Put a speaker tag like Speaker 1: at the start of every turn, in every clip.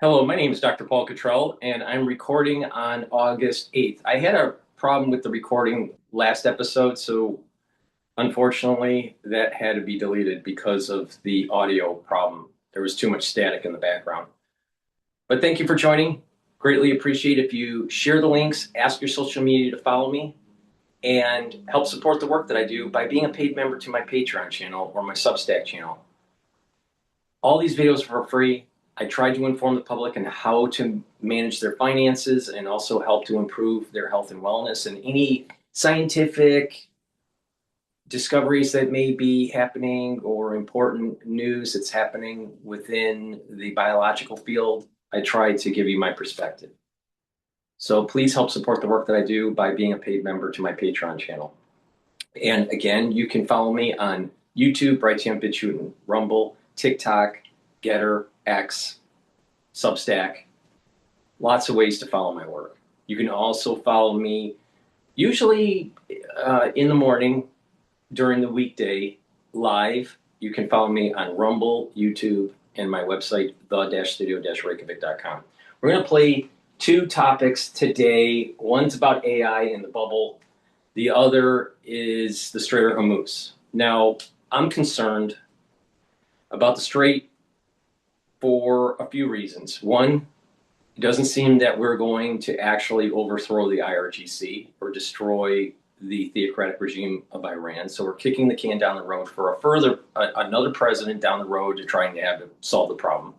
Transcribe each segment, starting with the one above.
Speaker 1: Hello, my name is Dr. Paul Cottrell, and I'm recording on August 8th. I had a problem with the recording last episode, so unfortunately that had to be deleted because of the audio problem. There was too much static in the background. But thank you for joining. Greatly appreciate if you share the links, ask your social media to follow me, and help support the work that I do by being a paid member to my Patreon channel or my Substack channel. All these videos are for free. I try to inform the public on how to manage their finances and also help to improve their health and wellness and any scientific discoveries that may be happening or important news that's happening within the biological field. I try to give you my perspective. So please help support the work that I do by being a paid member to my Patreon channel. And again, you can follow me on YouTube, Brighteon, Bitchute, and Rumble, TikTok, GETTR, X, Substack, lots of ways to follow my work. You can also follow me usually in the morning during the weekday live. You can follow me on Rumble, YouTube, and my website, the-studio-reykjavik.com. We're going to play two topics today. One's about AI in the bubble. The other is the Strait of Hormuz. Now, I'm concerned about the Strait for a few reasons. One, it doesn't seem that we're going to actually overthrow the IRGC or destroy the theocratic regime of Iran. So we're kicking the can down the road for another president down the road to trying to have to solve the problem.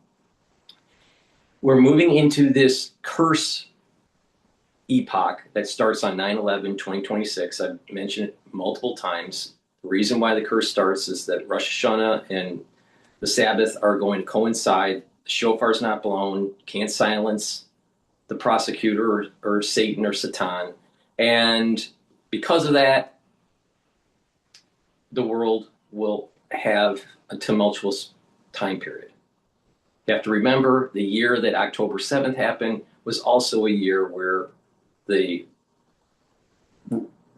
Speaker 1: We're moving into this curse epoch that starts on 9/11/2026. I've mentioned it multiple times. The reason why the curse starts is that Rosh Hashanah and the Sabbath are going to coincide. The shofar's not blown, can't silence the prosecutor or Satan or Satan. And because of that, the world will have a tumultuous time period. You have to remember the year that October 7th happened was also a year where the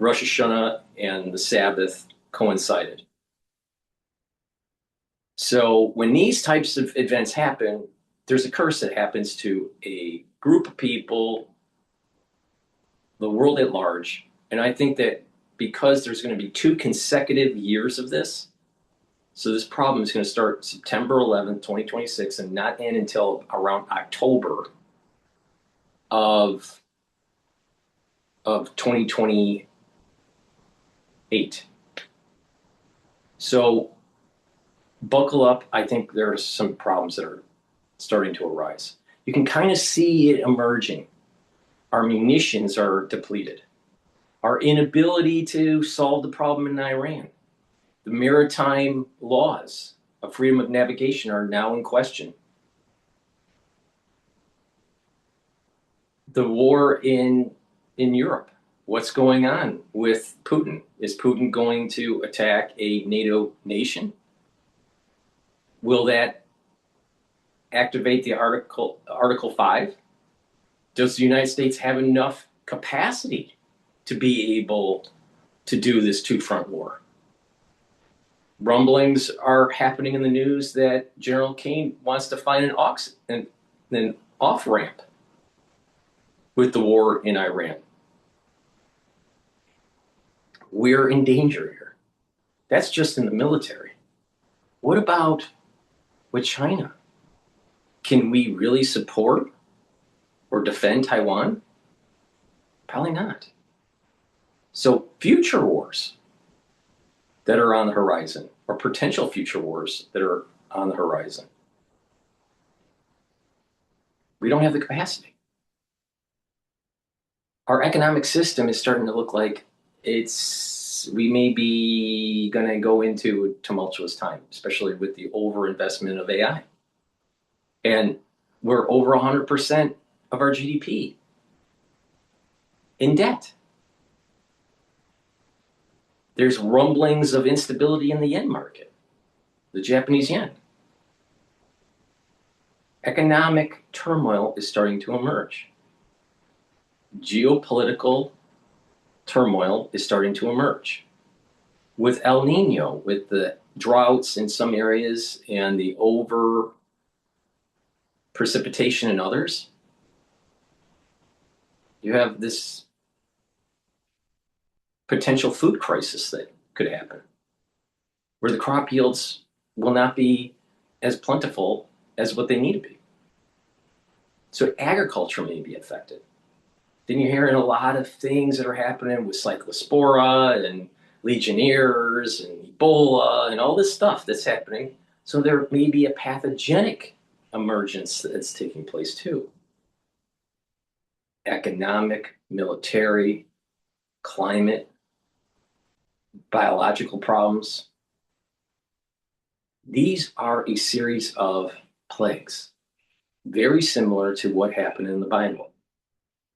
Speaker 1: Rosh Hashanah and the Sabbath coincided. So when these types of events happen, there's a curse that happens to a group of people, the world at large. And I think that because there's going to be 2 consecutive years of this, so this problem is going to start September 11th, 2026, and not end until around October of 2028. So buckle up. I think there are some problems that are starting to arise. You can kind of see it emerging. Our munitions are depleted. Our inability to solve the problem in Iran. The maritime laws of freedom of navigation are now in question. The war in Europe. What's going on with Putin? Is Putin going to attack a NATO nation? Will that activate the Article 5? Does the United States have enough capacity to be able to do this two-front war? Rumblings are happening in the news that General Kane wants to find an off-ramp with the war in Iran. We're in danger here. That's just in the military. What about with China? Can we really support or defend Taiwan? Probably not. So future wars that are on the horizon, or potential future wars that are on the horizon, we don't have the capacity. Our economic system is starting to look like we may be going to go into a tumultuous time, especially with the overinvestment of AI. And we're over 100% of our GDP in debt. There's rumblings of instability in the yen market, the Japanese yen. Economic turmoil is starting to emerge. Geopolitical turmoil is starting to emerge. With El Nino, with the droughts in some areas and the precipitation in others, you have this potential food crisis that could happen, where the crop yields will not be as plentiful as what they need to be. So agriculture may be affected. Then you're hearing a lot of things that are happening with cyclospora and legionnaires and Ebola and all this stuff that's happening. So there may be a pathogenic emergence that's taking place too. Economic, military, climate, biological problems. These are a series of plagues, very similar to what happened in the Bible.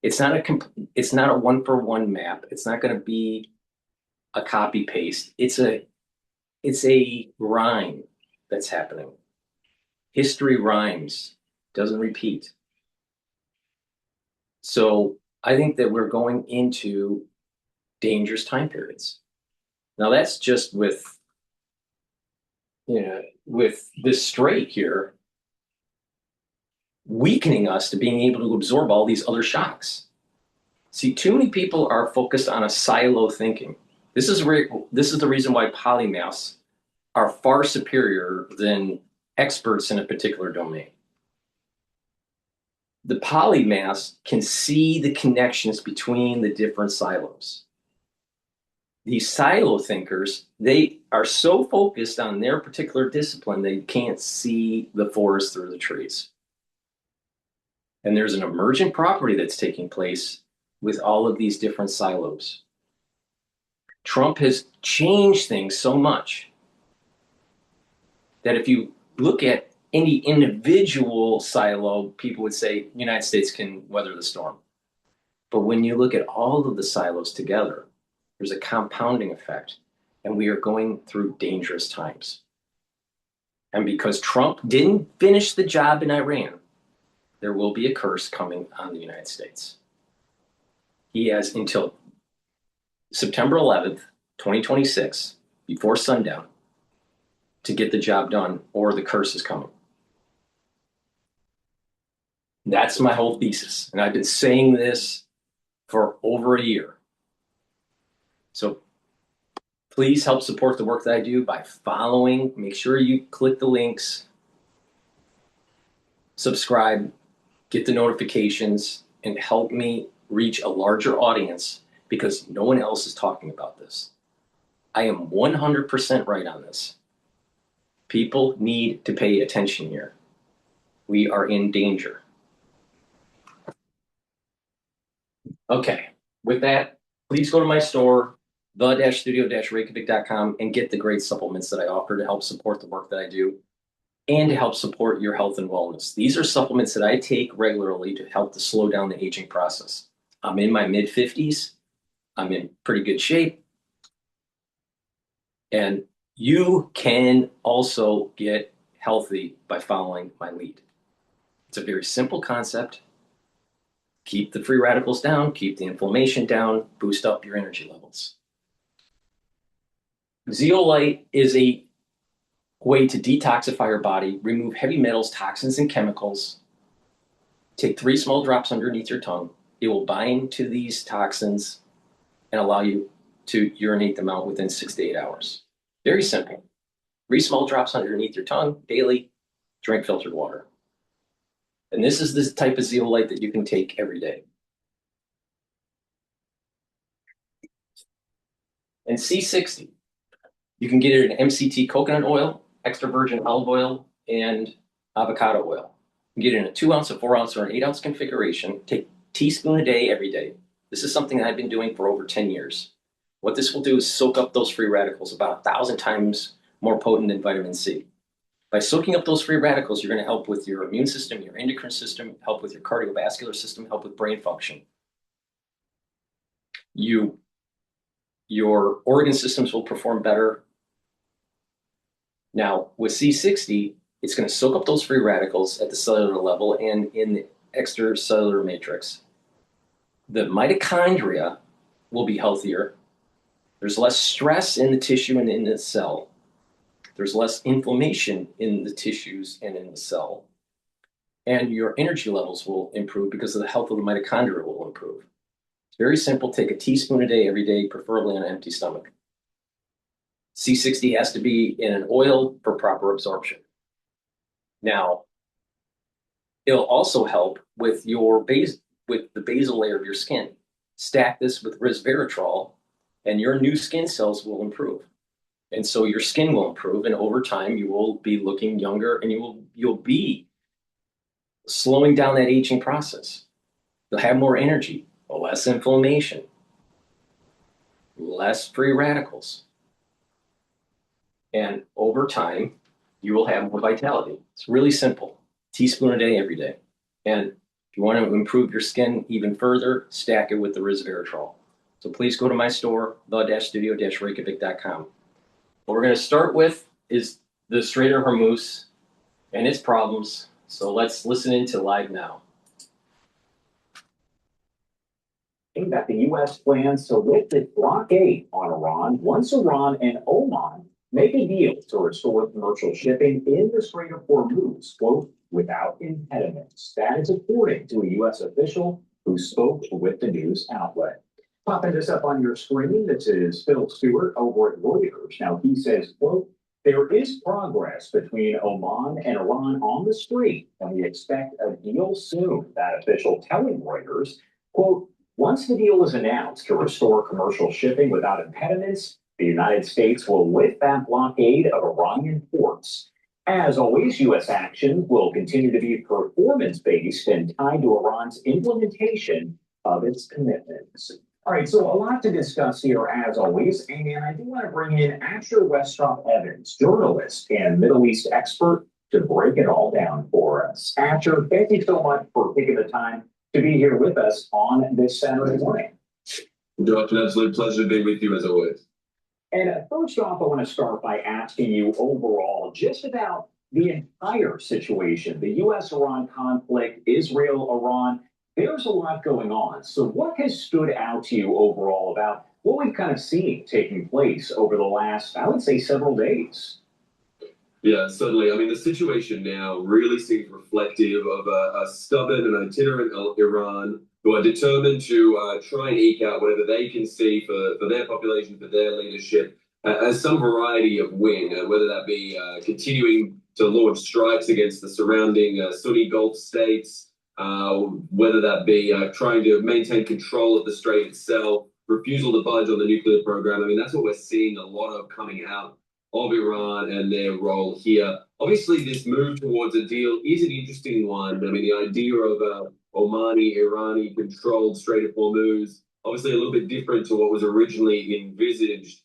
Speaker 1: It's not a one-for-one map. It's not going to be a copy paste. It's a rhyme that's happening. History rhymes, doesn't repeat. So I think that we're going into dangerous time periods. Now that's just with this strait here weakening us to being able to absorb all these other shocks. See, too many people are focused on a silo thinking. This is the reason why polymaths are far superior than experts in a particular domain. The polymaths can see the connections between the different silos. These silo thinkers, they are so focused on their particular discipline, they can't see the forest through the trees. And there's an emergent property that's taking place with all of these different silos. Trump has changed things so much that if you look at any individual silo, people would say the United States can weather the storm. But when you look at all of the silos together, there's a compounding effect, and we are going through dangerous times. And because Trump didn't finish the job in Iran, there will be a curse coming on the United States. He has until September 11th, 2026, before sundown, to get the job done, or the curse is coming. That's my whole thesis. And I've been saying this for over a year. So please help support the work that I do by following. Make sure you click the links, subscribe, get the notifications, and help me reach a larger audience, because no one else is talking about this. I am 100% right on this. People need to pay attention here. We are in danger. Okay, with that, please go to my store, the-studio-reykjavik.com, and get the great supplements that I offer to help support the work that I do and to help support your health and wellness. These are supplements that I take regularly to help to slow down the aging process. I'm in my mid-50s. I'm in pretty good shape. And you can also get healthy by following my lead. It's a very simple concept. Keep the free radicals down, keep the inflammation down, boost up your energy levels. Zeolite is a way to detoxify your body, remove heavy metals, toxins, and chemicals. Take 3 small drops underneath your tongue. It will bind to these toxins and allow you to urinate them out within 6 to 8 hours. Very simple. 3 small drops underneath your tongue daily, drink filtered water. And this is the type of zeolite that you can take every day. And C60, you can get it in MCT coconut oil, extra virgin olive oil, and avocado oil. You can get it in a 2 ounce, a 4 ounce, or an 8 ounce configuration. Take a teaspoon a day every day. This is something that I've been doing for over 10 years. What this will do is soak up those free radicals, about 1,000 times more potent than vitamin C. By soaking up those free radicals, you're going to help with your immune system, your endocrine system, help with your cardiovascular system, help with brain function. Your organ systems will perform better. Now, with C60, it's going to soak up those free radicals at the cellular level and in the extracellular matrix. The mitochondria will be healthier. There's less stress in the tissue and in the cell. There's less inflammation in the tissues and in the cell. and your energy levels will improve because of the health of the mitochondria will improve. It's very simple. Take a teaspoon a day, every day, preferably on an empty stomach. C60 has to be in an oil for proper absorption. Now, it'll also help with with the basal layer of your skin. Stack this with resveratrol, and your new skin cells will improve. And so your skin will improve, and over time you will be looking younger, and you'll be slowing down that aging process. You'll have more energy, less inflammation, less free radicals. And over time, you will have more vitality. It's really simple. Teaspoon a day, every day. And if you want to improve your skin even further, stack it with the resveratrol. So please go to my store, the-studio-reykjavik.com. What we're going to start with is the Strait of Hormuz and its problems. So let's listen into live now.
Speaker 2: That the U.S. plans to lift its blockade on Iran once Iran and Oman make a deal to restore commercial shipping in the Strait of Hormuz, quote, without impediments. That is according to a U.S. official who spoke with the news outlet. Popping this up on your screen, this is Phil Stewart over at Reuters. Now, he says, quote, there is progress between Oman and Iran on the strait, and we expect a deal soon. That official telling Reuters, quote, once the deal is announced to restore commercial shipping without impediments, the United States will lift that blockade of Iranian ports. As always, U.S. action will continue to be performance-based and tied to Iran's implementation of its commitments. All right, so a lot to discuss here, as always, and I do want to bring in Asher Westropp Evans, journalist and Middle East expert, to break it all down for us. Asher, thank you so much for taking the time to be here with us on this Saturday morning.
Speaker 3: Josh, an absolute pleasure to be with you as always.
Speaker 2: And first off, I want to start by asking you overall just about the entire situation, the U.S.-Iran conflict, Israel-Iran. There's a lot going on. So what has stood out to you overall about what we've kind of seen taking place over the last, I would say, several days?
Speaker 3: Yeah, certainly. I mean, the situation now really seems reflective of a stubborn and itinerant Iran who are determined to try and eke out whatever they can see for their population, for their leadership, as some variety of win, whether that be continuing to launch strikes against the surrounding Sunni Gulf states, whether that be trying to maintain control of the strait itself, refusal to budge on the nuclear program. I mean, that's what we're seeing a lot of coming out of Iran and their role here. Obviously, this move towards a deal is an interesting one. I mean, the idea of a Omani, Irani-controlled Strait of Hormuz, obviously a little bit different to what was originally envisaged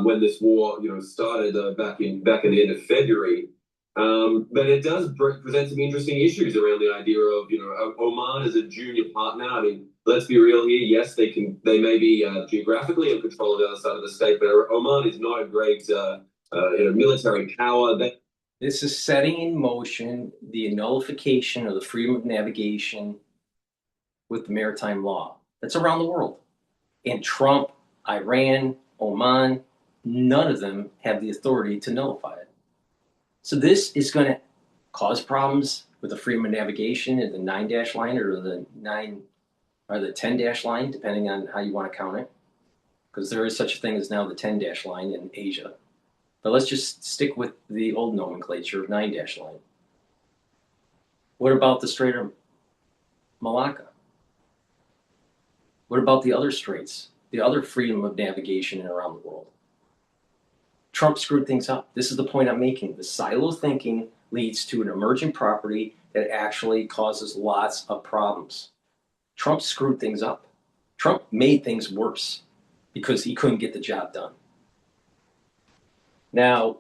Speaker 3: when this war, started back at the end of February. But it does present some interesting issues around the idea of, Oman as a junior partner. I mean, let's be real here. Yes, they may be geographically in control of the other side of the state, but Oman is not a great military power.
Speaker 1: This is setting in motion the nullification of the freedom of navigation with the maritime law. That's around the world. And Trump, Iran, Oman, none of them have the authority to nullify it. So this is going to cause problems with the freedom of navigation in the 9- line or the 10- line, depending on how you want to count it, because there is such a thing as now the 10- line in Asia. But let's just stick with the old nomenclature of 9- line. What about the Strait of Malacca? What about the other straits, the other freedom of navigation around the world? Trump screwed things up. This is the point I'm making. The silo thinking leads to an emergent property that actually causes lots of problems. Trump screwed things up. Trump made things worse because he couldn't get the job done. Now,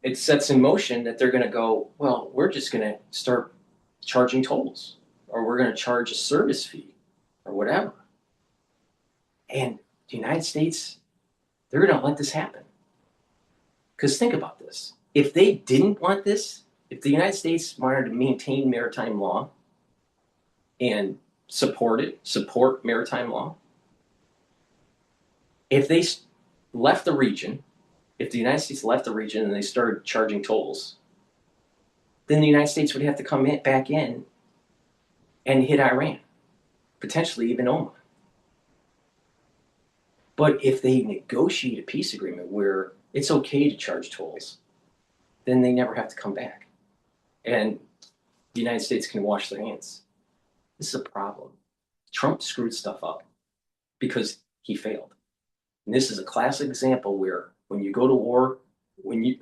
Speaker 1: it sets in motion that they're going to go, well, we're just going to start charging tolls, or we're going to charge a service fee, or whatever. And the United States, they're going to let this happen. Because think about this. If they didn't want this, if the United States wanted to maintain maritime law and support maritime law, if they left the region, if the United States left the region and they started charging tolls, then the United States would have to come back in and hit Iran, potentially even Oman. But if they negotiate a peace agreement where it's okay to charge tolls, then they never have to come back. And the United States can wash their hands. This is a problem. Trump screwed stuff up because he failed. And this is a classic example where when you go to war,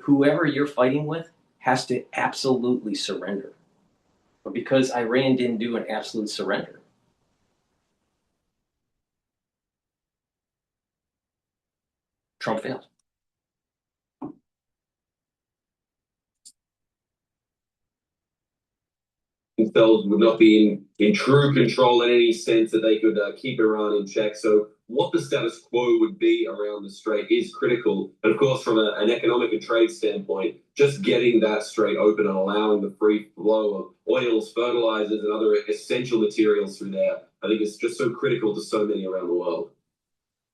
Speaker 1: whoever you're fighting with has to absolutely surrender. But because Iran didn't do an absolute surrender, Trump failed.
Speaker 3: Themselves would not be in true control in any sense that they could keep Iran in check. So what the status quo would be around the Strait is critical. And of course, from an economic and trade standpoint, just getting that strait open and allowing the free flow of oils, fertilizers, and other essential materials through there, I think is just so critical to so many around the world.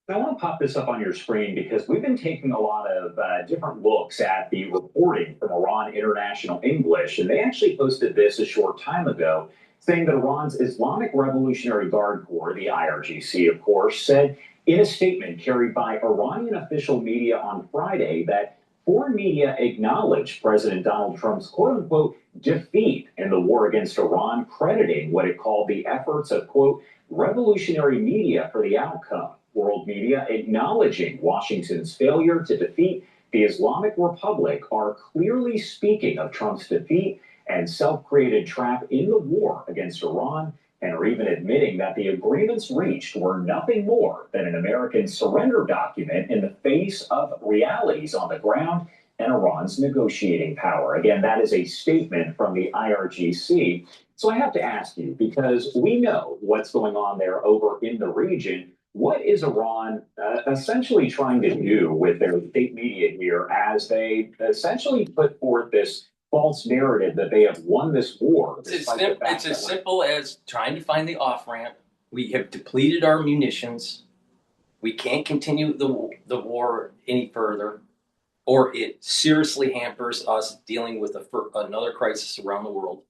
Speaker 2: I want to pop this up on your screen because we've been taking a lot of different looks at the reporting from Iran International English, and they actually posted this a short time ago, saying that Iran's Islamic Revolutionary Guard Corps, the IRGC, of course, said in a statement carried by Iranian official media on Friday that foreign media acknowledged President Donald Trump's quote-unquote defeat in the war against Iran, crediting what it called the efforts of, quote, revolutionary media for the outcome. World media acknowledging Washington's failure to defeat the Islamic Republic are clearly speaking of Trump's defeat and self-created trap in the war against Iran, and are even admitting that the agreements reached were nothing more than an American surrender document in the face of realities on the ground and Iran's negotiating power. Again, that is a statement from the IRGC. So I have to ask you, because we know what's going on there over in the region, what is Iran essentially trying to do with their state media here as they essentially put forth this false narrative that they have won this war?
Speaker 1: It's as simple as trying to find the off-ramp. We have depleted our munitions. We can't continue the war any further, or it seriously hampers us dealing with another crisis around the world.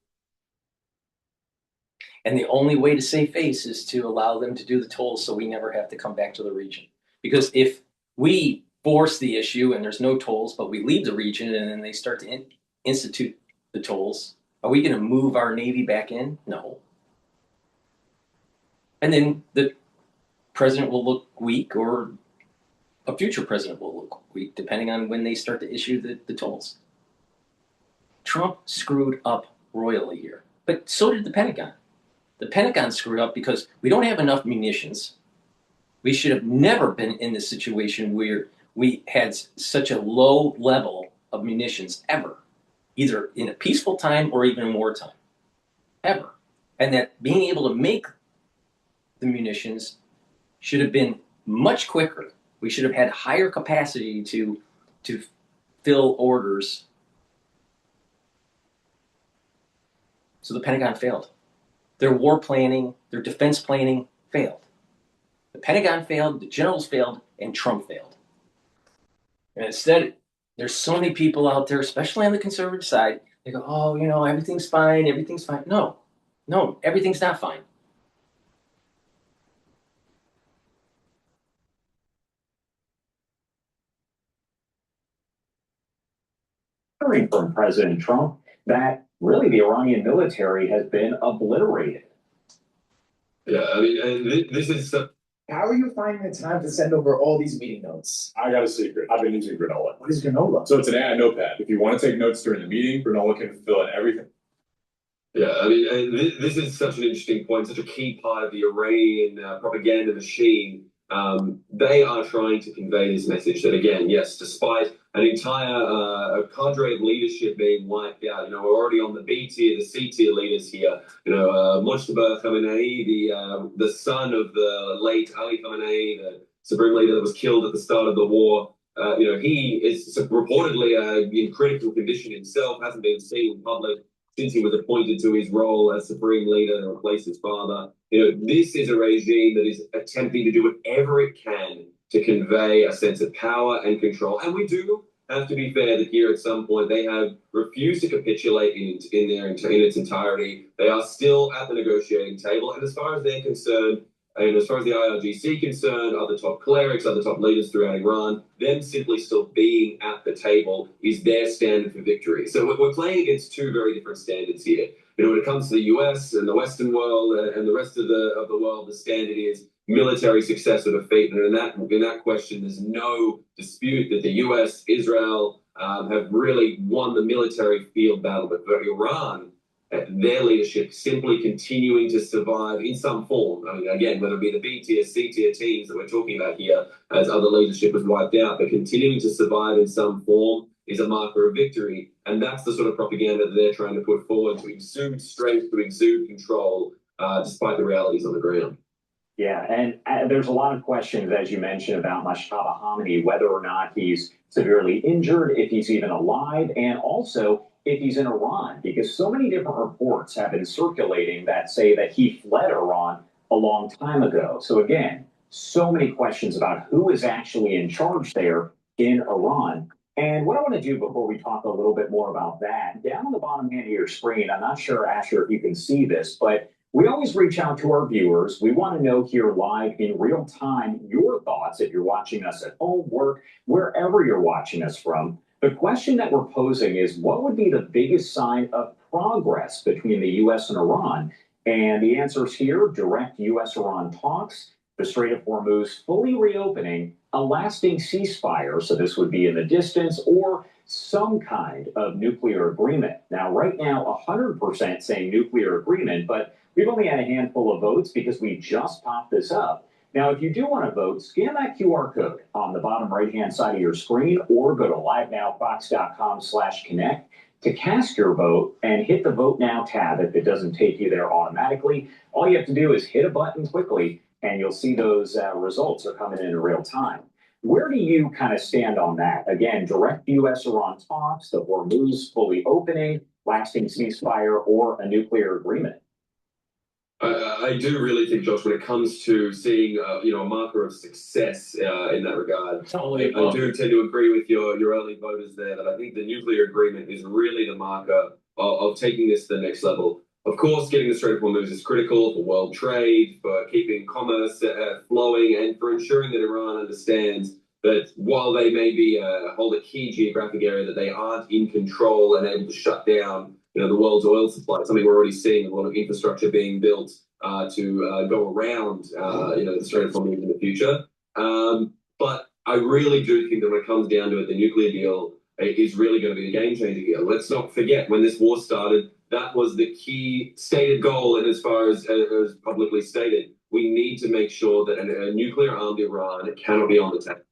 Speaker 1: And the only way to save face is to allow them to do the tolls so we never have to come back to the region. Because if we force the issue and there's no tolls, but we leave the region and then they start to institute the tolls, are we going to move our Navy back in? No. And then the president will look weak, or a future president will look weak, depending on when they start to issue the tolls. Trump screwed up royally here, but so did the Pentagon. The Pentagon screwed up because we don't have enough munitions. We should have never been in this situation where we had such a low level of munitions ever, either in a peaceful time or even in wartime, ever. And that being able to make the munitions should have been much quicker. We should have had higher capacity to fill orders. So the Pentagon failed. Their war planning, their defense planning failed. The Pentagon failed, the generals failed, and Trump failed. And instead, there's so many people out there, especially on the conservative side, they go, oh, everything's fine, everything's fine. No, everything's not fine.
Speaker 2: Hearing from President Trump that really the Iranian military has been obliterated.
Speaker 3: Yeah, I mean, and this is
Speaker 4: How are you finding the time to send over all these meeting notes?
Speaker 5: I got a secret. I've been using Granola.
Speaker 4: What is granola?
Speaker 5: So it's an AI notepad. If you want to take notes during the meeting, Granola can fill in everything.
Speaker 3: Yeah, I mean, and this is such an interesting point, such a key part of the Iranian propaganda machine. They are trying to convey this message that, again, yes, despite an entire cadre of leadership being wiped out, we're already on the B tier, the C tier leaders here. Mojtaba Khamenei, the son of the late Ali Khamenei, the supreme leader that was killed at the start of the war. He is reportedly in critical condition himself, hasn't been seen in public since he was appointed to his role as supreme leader to replace his father. This is a regime that is attempting to do whatever it can to convey a sense of power and control. And we do have to be fair that here at some point they have refused to capitulate in its entirety. They are still at the negotiating table, and as far as they're concerned, and as far as the IRGC concerned, other top clerics, other top leaders throughout Iran, them simply still being at the table is their standard for victory. So we're playing against two very different standards here. When it comes to the US and the Western world and the rest of the world, the standard is military success or defeat. And in that question, there's no dispute that the US, Israel have really won the military field battle. But for Iran, their leadership simply continuing to survive in some form. I mean, again, whether it be the B tier, C tier teams that we're talking about here, as other leadership was wiped out, but continuing to survive in some form is a marker of victory. And that's the sort of propaganda that they're trying to put forward to exude strength, to exude control, despite the realities on the ground.
Speaker 2: Yeah, and there's a lot of questions, as you mentioned, about Mashtaba Hamidi, whether or not he's severely injured, if he's even alive, and also if he's in Iran, because so many different reports have been circulating that say that he fled Iran a long time ago. So again, so many questions about who is actually in charge there in Iran. And what I want to do before we talk a little bit more about that, down on the bottom hand of your screen, I'm not sure, Asher, if you can see this, but we always reach out to our viewers. We want to know here live in real time your thoughts if you're watching us at home, work, wherever you're watching us from. The question that we're posing is, what would be the biggest sign of progress between the U.S. and Iran? And the answer is here: direct U.S.-Iran talks, the Strait of Hormuz fully reopening, a lasting ceasefire, so this would be in the distance, or some kind of nuclear agreement. Now, right now, 100% saying nuclear agreement, but we've only had a handful of votes because we just popped this up. Now, if you do want to vote, scan that QR code on the bottom right-hand side of your screen, or go to livenowfox.com/connect to cast your vote and hit the Vote Now tab if it doesn't take you there automatically. All you have to do is hit a button quickly, and you'll see those results are coming in real time. Where do you kind of stand on that? Again, direct U.S.-Iran talks, the Hormuz fully opening, lasting ceasefire, or a nuclear agreement?
Speaker 3: I do really think, Josh, when it comes to seeing, a marker of success in that regard, I do tend to agree with your early voters there that I think the nuclear agreement is really the marker of taking this to the next level. Of course, getting the Strait of Hormuz is critical for world trade, for keeping commerce flowing, and for ensuring that Iran understands that while they may be hold a key geographic area, that they aren't in control and able to shut down the world's oil supply. Something we're already seeing, a lot of infrastructure being built to go around the Strait of Hormuz in the future. But I really do think that when it comes down to it, the nuclear deal is really going to be the game changer here. Let's not forget, when this war started, that was the key stated goal, and as far as publicly stated, we need to make sure that a nuclear-armed Iran cannot be on the table.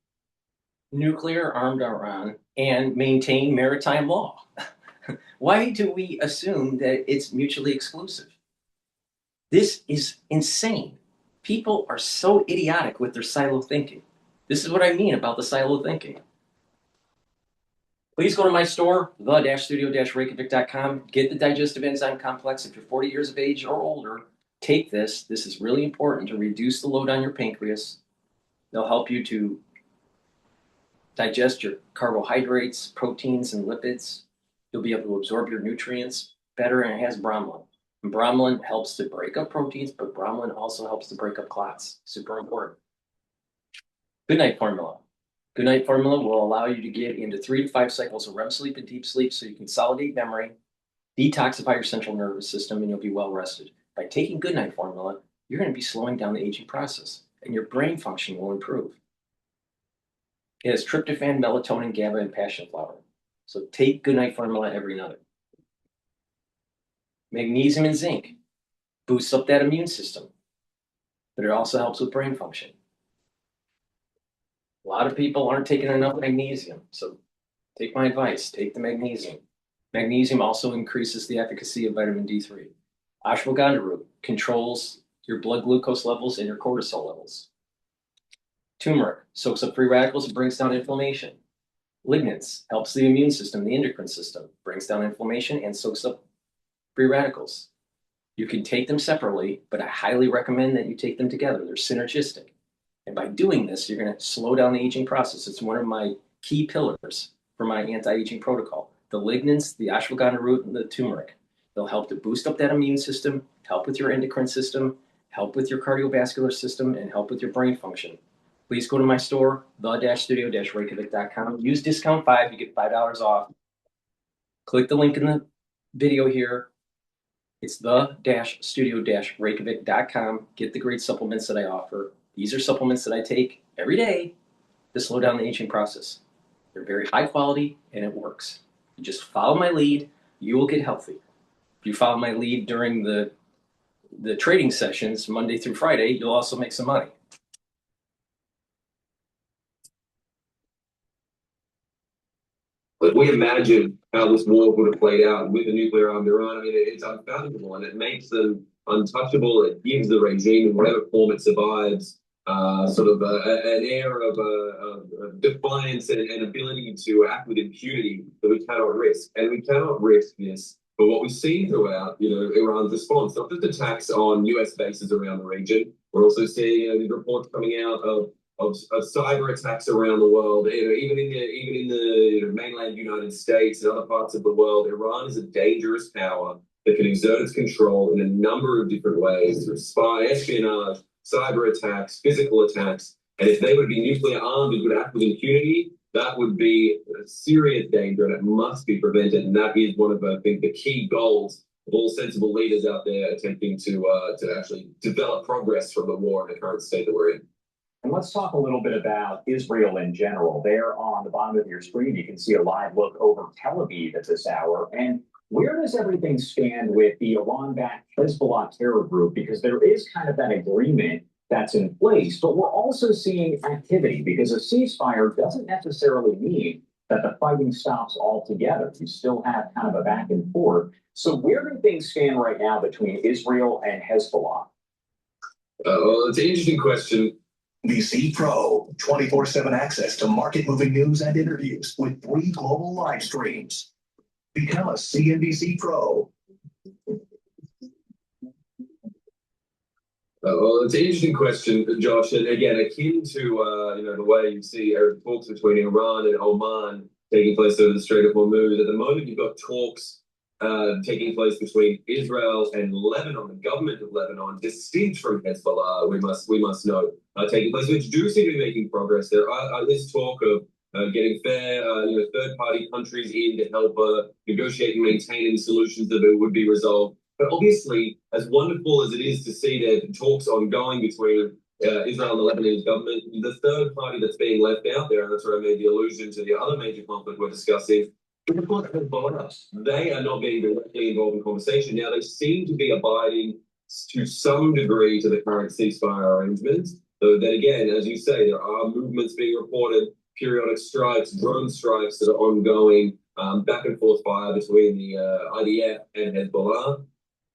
Speaker 1: Nuclear-armed Iran and maintain maritime law. Why do we assume that it's mutually exclusive? This is insane. People are so idiotic with their silo thinking. This is what I mean about the silo thinking. Please go to my store, the-studio-reykjavik.com. Get the digestive enzyme complex. If you're 40 years of age or older, take this. This is really important to reduce the load on your pancreas. They'll help you to digest your carbohydrates, proteins, and lipids. You'll be able to absorb your nutrients better, and it has bromelain. And bromelain helps to break up proteins, but bromelain also helps to break up clots. Super important. Good night formula. Good night formula will allow you to get into 3 to 5 cycles of REM sleep and deep sleep so you consolidate memory, detoxify your central nervous system, and you'll be well rested. By taking Good Night formula, you're going to be slowing down the aging process, and your brain function will improve. It has tryptophan, melatonin, GABA, and passion flower. So take Good Night formula every night. Magnesium and zinc boosts up that immune system, but it also helps with brain function. A lot of people aren't taking enough magnesium, so take my advice, take the magnesium. Magnesium also increases the efficacy of vitamin D3. Ashwagandha root controls your blood glucose levels and your cortisol levels. Turmeric soaks up free radicals and brings down inflammation. Lignans helps the immune system, the endocrine system, brings down inflammation and soaks up free radicals. You can take them separately, but I highly recommend that you take them together. They're synergistic. And by doing this, you're going to slow down the aging process. It's one of my key pillars for my anti-aging protocol. The lignans, the ashwagandha root, and the turmeric. They'll help to boost up that immune system, help with your endocrine system, help with your cardiovascular system, and help with your brain function. Please go to my store, the-studio-reykjavik.com. Use discount 5, you get $5 off. Click the link in the video here. It's the-studio-reykjavik.com. Get the great supplements that I offer. These are supplements that I take every day to slow down the aging process. They're very high quality and it works. You just follow my lead, you will get healthy. If you follow my lead during the trading sessions, Monday through Friday, you'll also make some money.
Speaker 3: But we imagine how this war would have played out with the nuclear armed Iran. I mean, it's unfathomable, and it makes them untouchable. It gives the regime, in whatever form it survives, sort of an air of defiance and ability to act with impunity that we cannot risk. And we cannot risk this. But what we've seen throughout, Iran's response, not just attacks on U.S. bases around the region, we're also seeing these reports coming out of cyber attacks around the world. Even in the mainland United States and other parts of the world, Iran is a dangerous power that can exert its control in a number of different ways through espionage, cyber attacks, physical attacks. And if they would be nuclear armed and would act with impunity, that would be a serious danger, and it must be prevented. And that is one of, I think, the key goals of all sensible leaders out there attempting to actually develop progress from the war in the current state that we're in.
Speaker 2: And let's talk a little bit about Israel in general. There on the bottom of your screen, you can see a live look over Tel Aviv at this hour. And where does everything stand with the Iran-backed Hezbollah terror group? Because there is kind of that agreement that's in place, but we're also seeing activity, because a ceasefire doesn't necessarily mean that the fighting stops altogether. You still have kind of a back and forth. So where do things stand right now between Israel and Hezbollah?
Speaker 3: Well, it's an interesting question.
Speaker 6: CNBC Pro, 24/7 access to market-moving news and interviews with 3 global live streams. Become a CNBC Pro.
Speaker 3: Well, it's an interesting question, Josh, and again, akin to the way you see talks between Iran and Oman taking place over the Strait of Hormuz. At the moment, you've got talks taking place between Israel and Lebanon, the government of Lebanon, distinct from Hezbollah. We must note, taking place, which do seem to be making progress. There is talk of getting fair, third-party countries in to help negotiate and maintain any solutions that would be resolved. But obviously, as wonderful as it is to see the talks ongoing between Israel and the Lebanese government, the third party that's being left out there, and that's where I made the allusion to the other major conflict we're discussing, is of course Hezbollah. They are not being directly involved in conversation. Now, they seem to be abiding to some degree to the current ceasefire arrangements, though then again, as you say, there are movements being reported, periodic strikes, drone strikes that are ongoing, back and forth fire between the IDF and Hezbollah.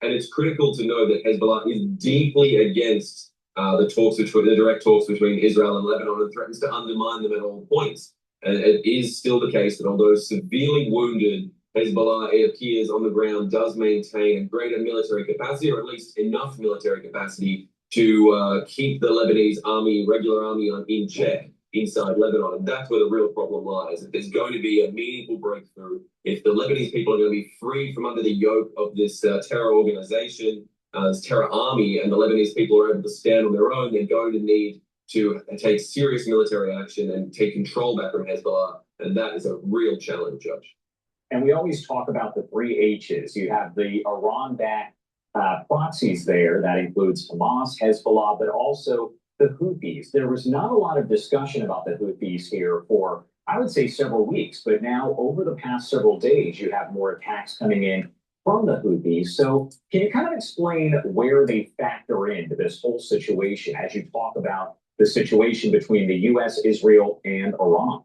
Speaker 3: And it's critical to know that Hezbollah is deeply against the direct talks between Israel and Lebanon, and threatens to undermine them at all points. And it is still the case that although severely wounded, Hezbollah, it appears on the ground, does maintain a greater military capacity, or at least enough military capacity to keep the Lebanese army, regular army, in check inside Lebanon. And that's where the real problem lies. If there's going to be a meaningful breakthrough, if the Lebanese people are going to be freed from under the yoke of this terror organization, this terror army, and the Lebanese people are able to stand on their own, they're going to need to take serious military action and take control back from Hezbollah. And that is a real challenge, Judge.
Speaker 2: And we always talk about the 3 H's. You have the Iran-backed proxies there. That includes Hamas, Hezbollah, but also the Houthis. There was not a lot of discussion about the Houthis here for, I would say, several weeks. But now, over the past several days, you have more attacks coming in from the Houthis. So can you kind of explain where they factor into this whole situation as you talk about the situation between the U.S., Israel, and Iran?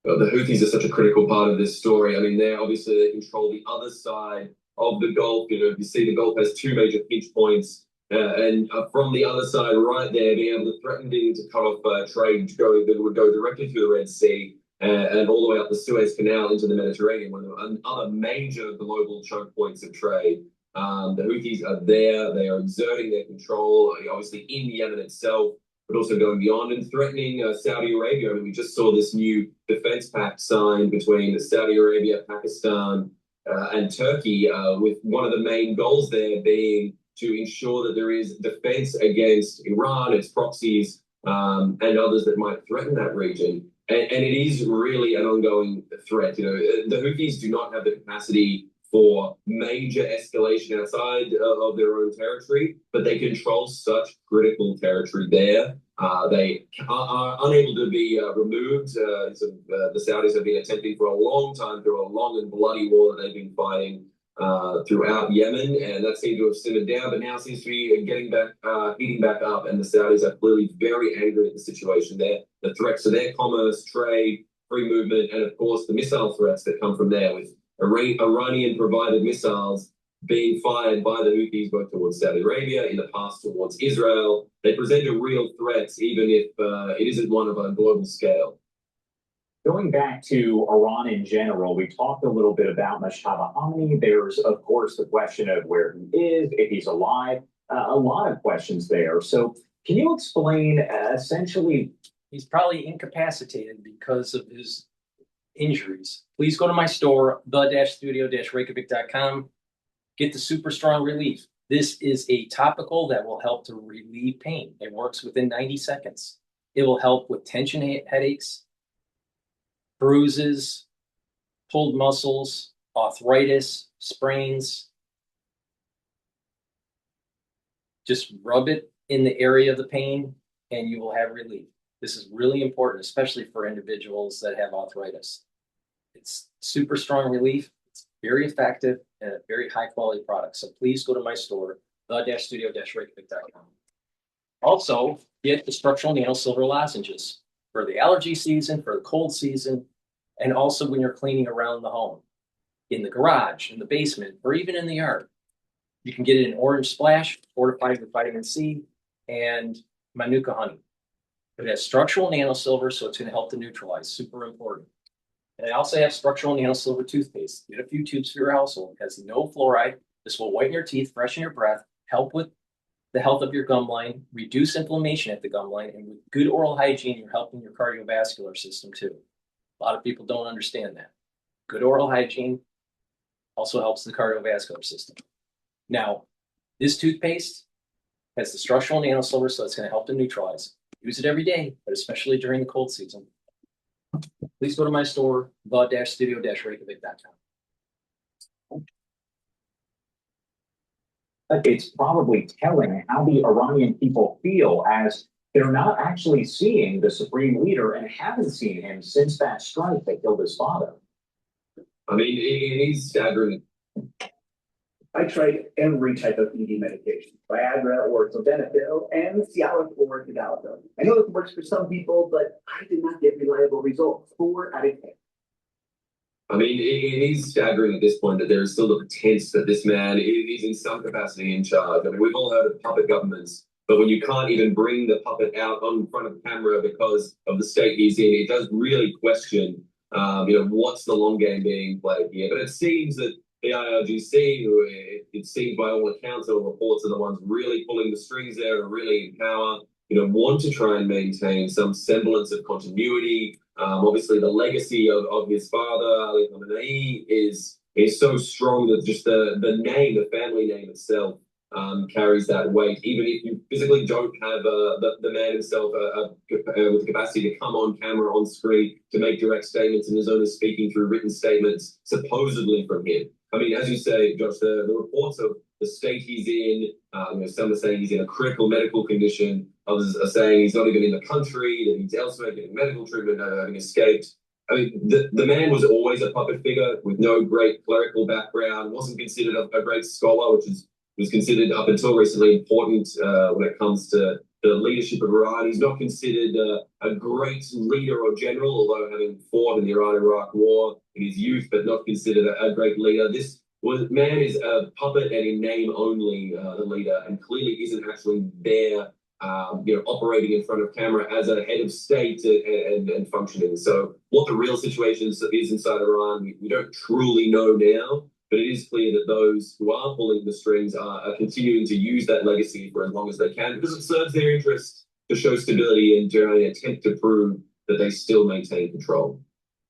Speaker 3: Well, the Houthis are such a critical part of this story. I mean, they control the other side of the Gulf. You see the Gulf has 2 major pinch points. And from the other side, right there, being able to threaten to cut off trade that would go directly through the Red Sea and all the way up the Suez Canal into the Mediterranean, one of the other major global choke points of trade. The Houthis are there. They are exerting their control, obviously, in Yemen itself. but also going beyond and threatening Saudi Arabia. I mean, we just saw this new defense pact signed between Saudi Arabia, Pakistan, and Turkey, with one of the main goals there being to ensure that there is defense against Iran, its proxies, and others that might threaten that region. And it is really an ongoing threat. You know, the Houthis do not have the capacity for major escalation outside of their own territory, but they control such critical territory there. They are unable to be removed. The Saudis have been attempting for a long time through a long and bloody war that they've been fighting throughout Yemen, and that seemed to have simmered down, but now seems to be getting back, heating back up, and the Saudis are clearly very angry at the situation there. The threats to their commerce, trade, free movement, and of course the missile threats that come from there, with Iranian-provided missiles being fired by the Houthis both towards Saudi Arabia, in the past towards Israel. They present a real threat, even if it isn't one of a global scale.
Speaker 2: Going back to Iran in general, we talked a little bit about Mashtaba Hamani. There's, of course, the question of where he is, if he's alive, a lot of questions there. So can you explain essentially?
Speaker 1: He's probably incapacitated because of his injuries. Please go to my store, the-studio-reykjavik.com. Get the Super Strong Relief. This is a topical that will help to relieve pain. It works within 90 seconds. It will help with tension headaches, bruises, pulled muscles, arthritis, sprains. Just rub it in the area of the pain and you will have relief. This is really important, especially for individuals that have arthritis. It's Super Strong Relief. It's very effective and a very high quality product. So please go to my store, the-studio-reykjavik.com. Also, get the structural nano silver lozenges for the allergy season, for the cold season, and also when you're cleaning around the home, in the garage, in the basement, or even in the yard. You can get it in orange splash, fortified with vitamin C, and Manuka honey. It has structural nano silver, so it's going to help to neutralize. Super important. And I also have structural nano silver toothpaste. Get a few tubes for your household. It has no fluoride. This will whiten your teeth, freshen your breath, help with the health of your gum line, reduce inflammation at the gum line, and with good oral hygiene, you're helping your cardiovascular system too. A lot of people don't understand that. Good oral hygiene also helps the cardiovascular system. Now, this toothpaste has the structural nano silver, so it's going to help to neutralize. Use it every day, but especially during the cold season. Please go to my store, the-studio-reykjavik.com.
Speaker 2: It's probably telling how the Iranian people feel, as they're not actually seeing the supreme leader and haven't seen him since that strike that killed his father.
Speaker 3: I mean, it is staggering.
Speaker 7: I tried every type of ED medication, Viagra or Sildenafil, and Cialis or Tadalafil. I know this works for some people, but I did not get reliable results. 4 out of 10.
Speaker 3: I mean, it is staggering at this point that there is still the pretense that this man is in some capacity in charge. I mean, we've all heard of puppet governments, but when you can't even bring the puppet out on front of camera because of the state he's in, it does really question, what's the long game being played here. But it seems that the IRGC, who it seems by all accounts or reports are the ones really pulling the strings there and really in power, want to try and maintain some semblance of continuity. Obviously, the legacy of his father, Ali Khamenei, is so strong that just the name, the family name itself, carries that weight. Even if you physically don't have the man himself with the capacity to come on camera, on screen, to make direct statements, and his own is speaking through written statements, supposedly from him. I mean, as you say, Josh, the reports of the state he's in, some are saying he's in a critical medical condition. Others are saying he's not even in the country, that he's elsewhere getting medical treatment, having escaped. I mean, the man was always a puppet figure with no great clerical background, wasn't considered a great scholar, which was considered up until recently important when it comes to the leadership of Iran. He's not considered a great leader or general, although having fought in the Iran-Iraq War in his youth, but not considered a great leader. This man is a puppet and in name only the leader, and clearly isn't actually there, operating in front of camera as a head of state and functioning. So what the real situation is inside Iran, we don't truly know now. But it is clear that those who are pulling the strings are continuing to use that legacy for as long as they can because it serves their interests. to show stability and generally attempt to prove that they still maintain control.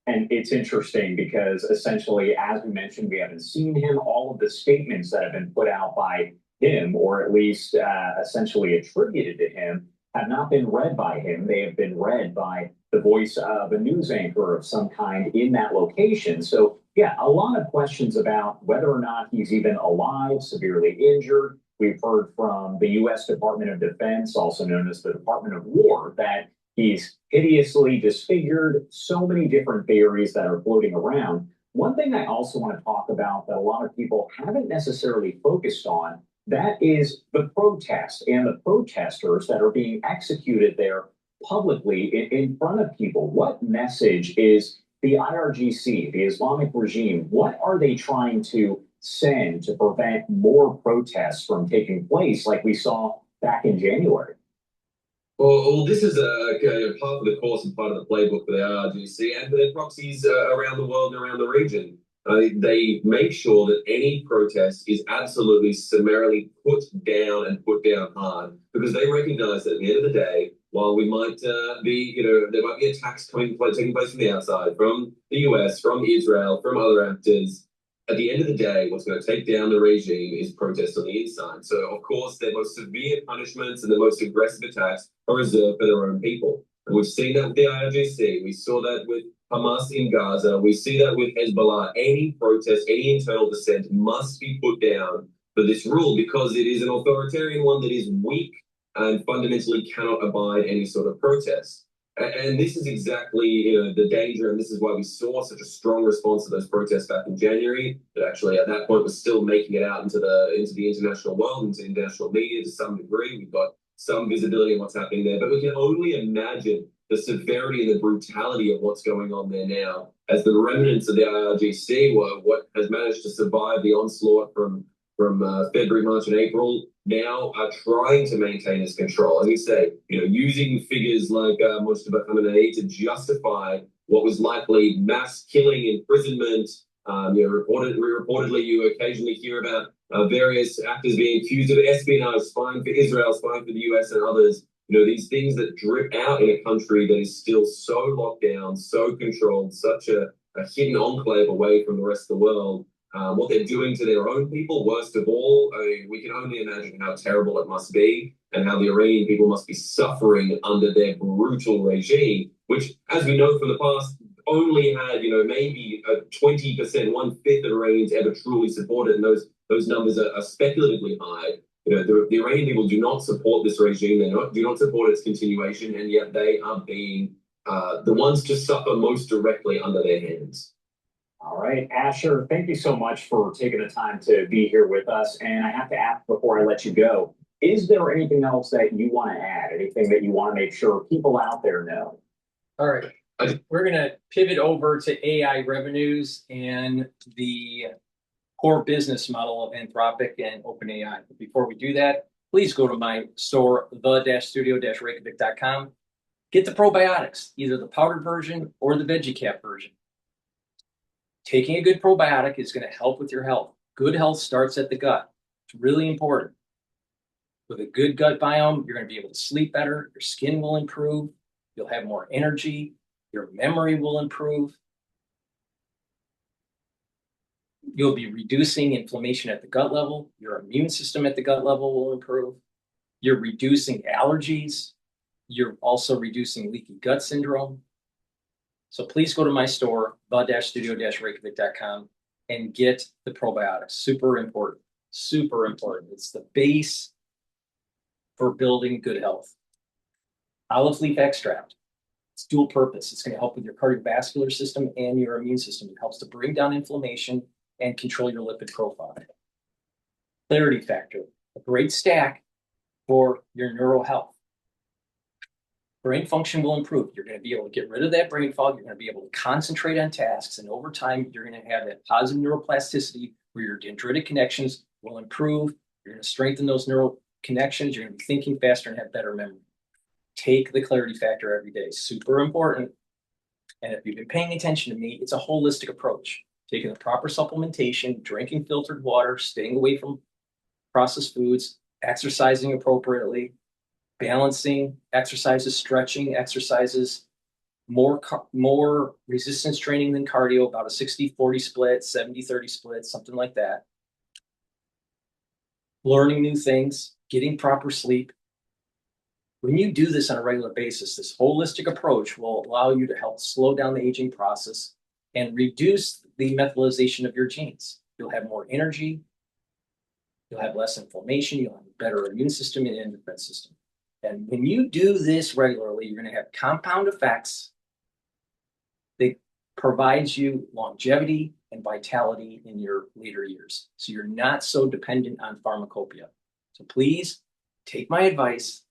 Speaker 2: And it's interesting because essentially, as we mentioned, we haven't seen him. All of the statements that have been put out by him, or at least essentially attributed to him, have not been read by him. They have been read by the voice of a news anchor of some kind in that location. So, yeah, a lot of questions about whether or not he's even alive, severely injured. We've heard from the U.S. Department of Defense, also known as the Department of War, that he's hideously disfigured. So many different theories that are floating around. One thing I also want to talk about that a lot of people haven't necessarily focused on, that is the protest and the protesters that are being executed there publicly in front of people. What message is the IRGC, the Islamic regime, what are they trying to send to prevent more protests from taking place like we saw back in January?
Speaker 3: Well, this is a part of the course and part of the playbook for the IRGC and for their proxies around the world and around the region. They make sure that any protest is absolutely summarily put down and put down hard because they recognize that at the end of the day, while we might be, there might be attacks taking place from the outside, from the US, from Israel, from other actors, at the end of the day, what's going to take down the regime is protest on the inside. So, of course, their most severe punishments and the most aggressive attacks are reserved for their own people. And we've seen that with the IRGC. We saw that with Hamas in Gaza. We see that with Hezbollah. Any protest, any internal dissent must be put down for this rule because it is an authoritarian one that is weak and fundamentally cannot abide any sort of protest. And this is exactly the danger, and this is why we saw such a strong response to those protests back in January. That actually, at that point, was still making it out into the international world, into international media to some degree. We've got some visibility on what's happening there, but we can only imagine the severity and the brutality of what's going on there now, as the remnants of the IRGC were what has managed to survive the onslaught from February, March, and April, now are trying to maintain its control. As we say, using figures like Mustafa Khamenei to justify what was likely mass killing, imprisonment. Reportedly, you occasionally hear about various actors being accused of espionage, spying for Israel, spying for the US and others. These things that drip out in a country that is still so locked down, so controlled, such a hidden enclave away from the rest of the world. What they're doing to their own people, worst of all, we can only imagine how terrible it must be and how the Iranian people must be suffering under their brutal regime, which, as we know from the past, only had, maybe a 20%, 1/5 of Iranians ever truly supported, and those numbers are speculatively high. The Iranian people do not support this regime, do not support its continuation, and yet they are being the ones to suffer most directly under their hands.
Speaker 2: All right, Asher, thank you so much for taking the time to be here with us. And I have to ask before I let you go, is there anything else that you want to add? Anything that you want to make sure people out there know?
Speaker 1: All right. We're going to pivot over to AI revenues and the core business model of Anthropic and OpenAI. But before we do that, please go to my store, the-studio-reykjavik.com. Get the probiotics, either the powdered version or the veggie cap version. Taking a good probiotic is going to help with your health. Good health starts at the gut. It's really important. With a good gut biome, you're going to be able to sleep better. Your skin will improve. You'll have more energy. Your memory will improve. You'll be reducing inflammation at the gut level. Your immune system at the gut level will improve. You're reducing allergies. You're also reducing leaky gut syndrome. So please go to my store, the-studio-reykjavik.com, and get the probiotics. Super important. Super important. It's the base for building good health. Olive leaf extract. It's dual purpose. It's going to help with your cardiovascular system and your immune system. It helps to bring down inflammation and control your lipid profile. Clarity factor, a great stack for your neural health. Brain function will improve. You're going to be able to get rid of that brain fog. You're going to be able to concentrate on tasks. And over time, you're going to have that positive neuroplasticity where your dendritic connections will improve. You're going to strengthen those neural connections. You're going to be thinking faster and have better memory. Take the clarity factor every day. Super important. And if you've been paying attention to me, it's a holistic approach. Taking the proper supplementation, drinking filtered water, staying away from processed foods, exercising appropriately, balancing exercises, stretching exercises, more resistance training than cardio, about a 60-40 split, 70-30 split, something like that. Learning new things, getting proper sleep. When you do this on a regular basis, this holistic approach will allow you to help slow down the aging process and reduce the methylation of your genes. You'll have more energy, you'll have less inflammation, you'll have a better immune system and endocrine system. And when you do this regularly, you're going to have compound effects that provides you longevity and vitality in your later years. So you're not so dependent on pharmacopoeia. So please take my advice,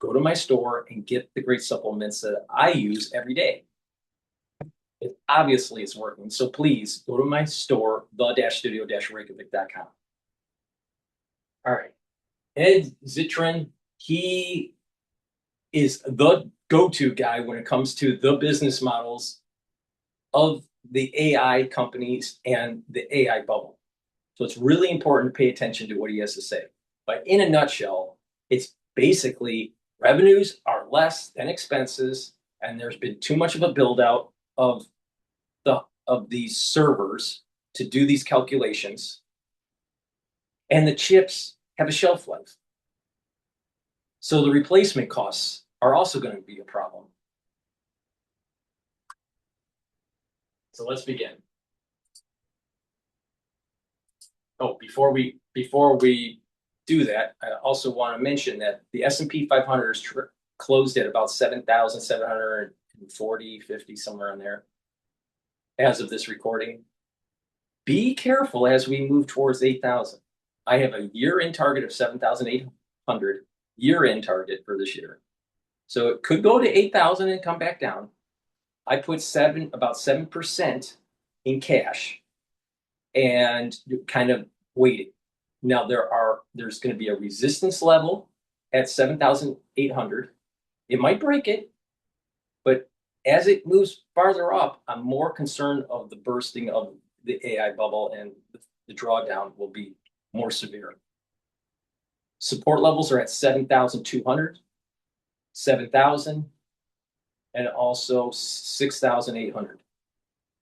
Speaker 1: go to my store and get the great supplements that I use every day. It obviously is working. So please go to my store, the-studio-reykjavik.com. All right. Ed Zitron, he is the go-to guy when it comes to the business models of the AI companies and the AI bubble. So it's really important to pay attention to what he has to say. But in a nutshell, it's basically revenues are less than expenses, and there's been too much of a build out of these servers to do these calculations, and the chips have a shelf life. So the replacement costs are also going to be a problem. So let's begin. Oh, before we do that, I also want to mention that the S&P 500 is closed at about 7,740, 50, somewhere in there, as of this recording. Be careful as we move towards 8,000. I have a year-end target of 7,800, year-end target for this year. So it could go to 8,000 and come back down. I put about 7% in cash and kind of waiting. Now there's going to be a resistance level at 7,800. It might break it, but as it moves farther up, I'm more concerned of the bursting of the AI bubble, and the drawdown will be more severe. Support levels are at 7,200, 7,000, and also 6,800.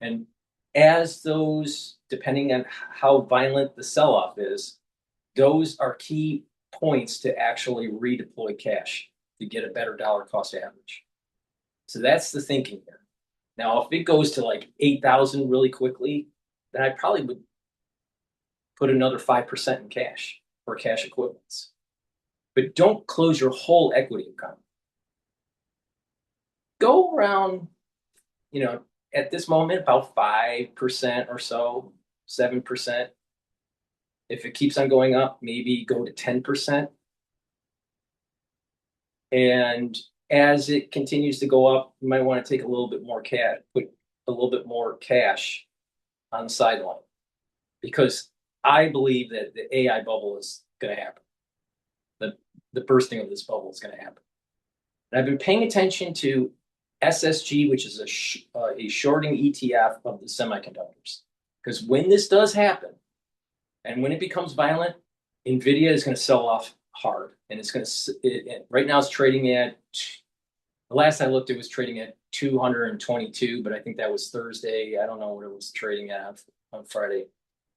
Speaker 1: And as those, depending on how violent the sell-off is, those are key points to actually redeploy cash to get a better dollar cost average. So that's the thinking here. Now, if it goes to like 8,000 really quickly, then I probably would put another 5% in cash or cash equivalents. But don't close your whole equity account. Go around, at this moment, about 5% or so, 7%. If it keeps on going up, maybe go to 10%. And as it continues to go up, you might want to take a little bit more cash, put a little bit more cash on the sideline, because I believe that the AI bubble is going to happen. The bursting of this bubble is going to happen. And I've been paying attention to SSG, which is a shorting ETF of the semiconductors. Because when this does happen, and when it becomes violent, NVIDIA is going to sell off hard. And it's going to, right now it's trading at, the last I looked, it was trading at 222, but I think that was Thursday. I don't know what it was trading at on Friday.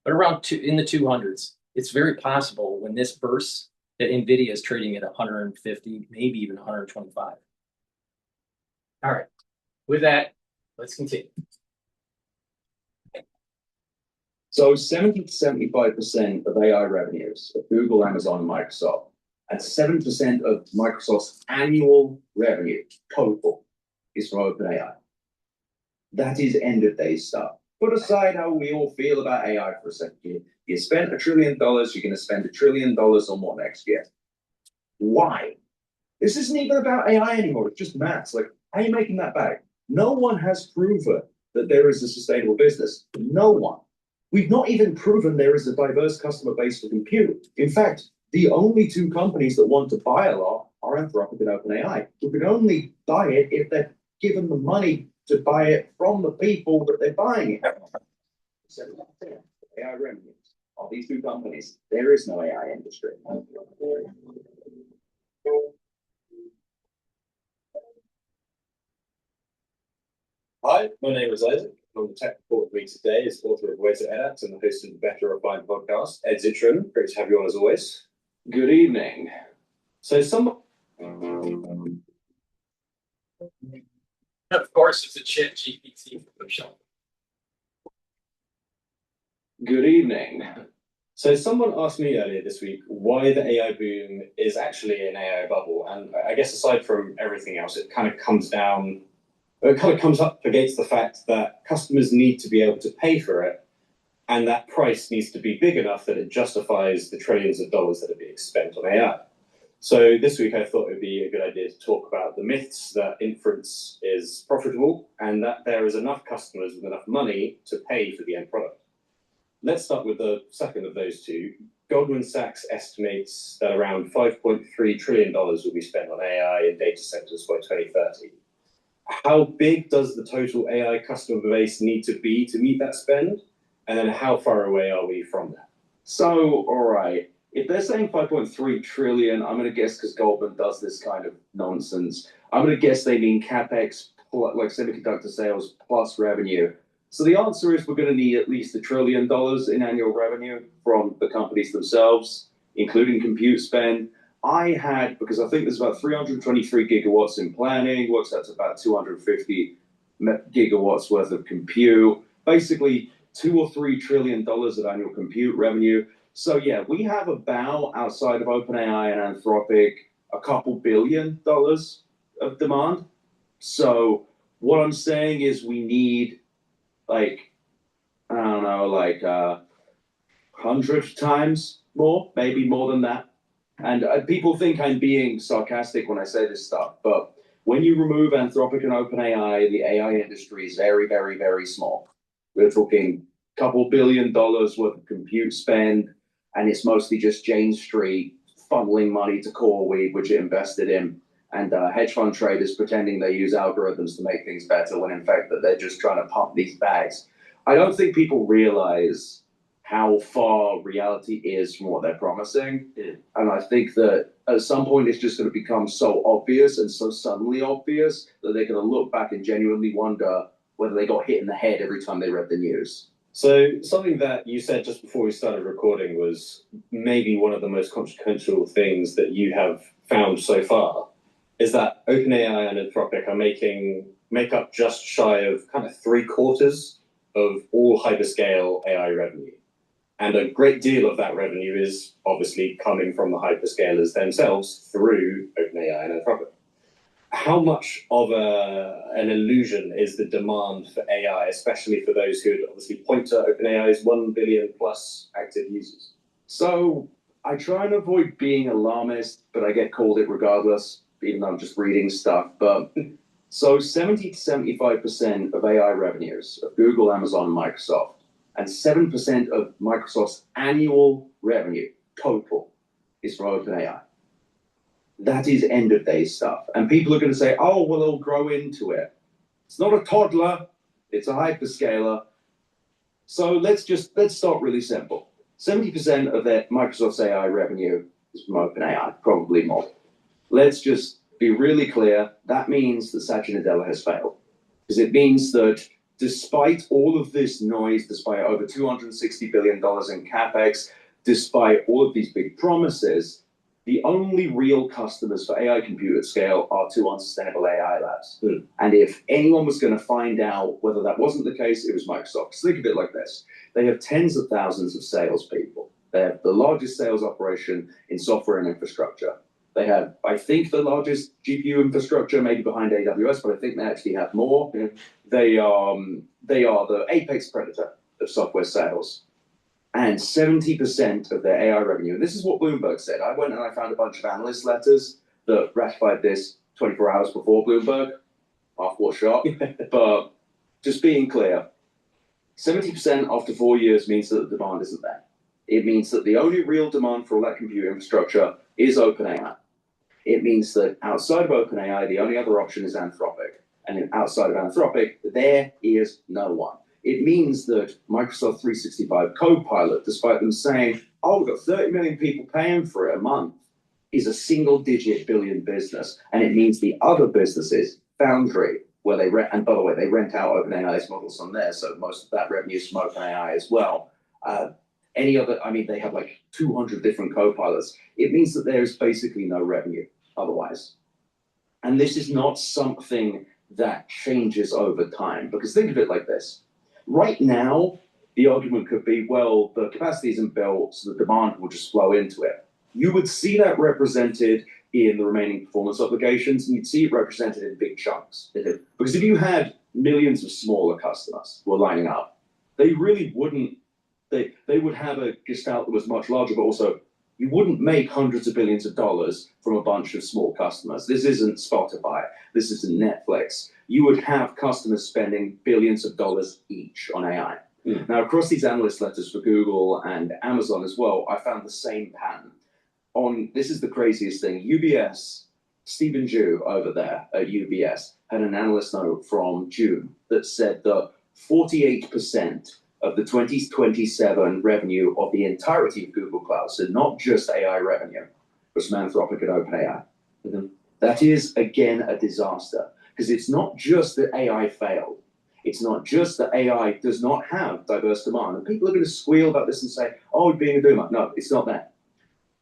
Speaker 1: But around in the 200s. It's very possible when this bursts that NVIDIA is trading at 150, maybe even 125. All right, with that, let's continue.
Speaker 8: So 70 to 75% of AI revenues of Google, Amazon, and Microsoft, and 7% of Microsoft's annual revenue total is from OpenAI. That is end of day stuff. Put aside how we all feel about AI for a second. You spent $1 trillion, you're going to spend $1 trillion or more next year. Why? This isn't even about AI anymore. It's just maths. Like, how are you making that back? No one has proven that there is a sustainable business. No one. We've not even proven there is a diverse customer base for compute. In fact, the only two companies that want to buy a lot are Anthropic and OpenAI, who can only buy it if they're given the money to buy it from the people that they're buying it. So AI revenues of these two companies. There is no AI industry.
Speaker 9: Hi, my name is Isaac. I'm the tech report with me today as author of Ways to Edit and the host of the Better Refined podcast, Ed Zitron. Great to have you on as always.
Speaker 8: Good evening.
Speaker 9: So some
Speaker 1: Of course, it's a chat GPT function.
Speaker 8: Good evening.
Speaker 9: So someone asked me earlier this week why the AI boom is actually an AI bubble. And I guess aside from everything else, it kind of comes up against the fact that customers need to be able to pay for it. And that price needs to be big enough that it justifies the trillions of dollars that are being spent on AI. So this week I thought it would be a good idea to talk about the myths that inference is profitable and that there is enough customers with enough money to pay for the end product. Let's start with the second of those two. Goldman Sachs estimates that around $5.3 trillion will be spent on AI in data centers by 2030. How big does the total AI customer base need to be to meet that spend? And then how far away are we from that?
Speaker 8: So, all right, if they're saying 5.3 trillion, I'm going to guess because Goldman does this kind of nonsense, I'm going to guess they mean CapEx, like semiconductor sales plus revenue. So the answer is we're going to need at least $1 trillion in annual revenue from the companies themselves, including compute spend. Because I think there's about 323 gigawatts in planning, works out to about 250 gigawatts worth of compute, basically $2 or $3 trillion of annual compute revenue. So yeah, we have about, outside of OpenAI and Anthropic, a couple $2 billion of demand. So what I'm saying is we need like 100 times more, maybe more than that. And people think I'm being sarcastic when I say this stuff, but when you remove Anthropic and OpenAI, the AI industry is very, very, very small. We're talking a couple $1 billion worth of compute spend, and it's mostly just Jane Street funneling money to CoreWeave, which it invested in, and hedge fund traders pretending they use algorithms to make things better when in fact that they're just trying to pump these bags. I don't think people realize how far reality is from what they're promising. And I think that at some point it's just going to become so obvious and so suddenly obvious that they're going to look back and genuinely wonder whether they got hit in the head every time they read the news.
Speaker 9: So something that you said just before we started recording was maybe one of the most consequential things that you have found so far is that OpenAI and Anthropic make up just shy of kind of 3/4 of all hyperscale AI revenue. And a great deal of that revenue is obviously coming from the hyperscalers themselves through OpenAI and Anthropic. How much of an illusion is the demand for AI, especially for those who would obviously point to OpenAI's 1 billion plus active users?
Speaker 8: So I try and avoid being alarmist, but I get called it regardless, even though I'm just reading stuff. But so 70 to 75% of AI revenues of Google, Amazon, and Microsoft, and 7% of Microsoft's annual revenue total is from OpenAI. That is end of day stuff. And people are going to say, oh, well, they'll grow into it. It's not a toddler, it's a hyperscaler. So let's start really simple. 70% of Microsoft's AI revenue is from OpenAI, probably more. Let's just be really clear. That means that Satya Nadella has failed. Because it means that despite all of this noise, despite over $260 billion in CapEx, despite all of these big promises, the only real customers for AI compute at scale are two unsustainable AI labs. And if anyone was going to find out whether that wasn't the case, it was Microsoft. So think of it like this. They have tens of thousands of salespeople. They have the largest sales operation in software and infrastructure. They have, I think, the largest GPU infrastructure, maybe behind AWS, but I think they actually have more. They are the apex predator of software sales. And 70% of their AI revenue, and this is what Bloomberg said. I went and I found a bunch of analyst letters that ratified this 24 hours before Bloomberg. Half what shot. But just being clear, 70% after 4 years means that the demand isn't there. It means that the only real demand for all that compute infrastructure is OpenAI. It means that outside of OpenAI, the only other option is Anthropic. And outside of Anthropic, there is no one. It means that Microsoft 365 Copilot, despite them saying, oh, we've got 30 million people paying for it a month, is a single-digit billion business. And it means the other businesses, Foundry, where they rent, and by the way, they rent out OpenAI's models on there, so most of that revenue is from OpenAI as well. Any other, I mean, they have like 200 different co-pilots. It means that there is basically no revenue otherwise. And this is not something that changes over time, because think of it like this. Right now, the argument could be, well, the capacity isn't built, so the demand will just flow into it. You would see that represented in the remaining performance obligations, and you'd see it represented in big chunks. Because if you had millions of smaller customers who are lining up, they really wouldn't, they would have a gestalt that was much larger, but also you wouldn't make hundreds of billions of dollars from a bunch of small customers. This isn't Spotify. This isn't Netflix. You would have customers spending billions of dollars each on AI. Now, across these analyst letters for Google and Amazon as well, I found the same pattern. This is the craziest thing. UBS, Stephen Jew over there at UBS had an analyst note from June that said that 48% of the 2027 revenue of the entirety of Google Cloud, so not just AI revenue, was from Anthropic and OpenAI. That is, again, a disaster, because it's not just that AI failed. It's not just that AI does not have diverse demand. And people are going to squeal about this and say, oh, you're being a doomer. No, it's not that.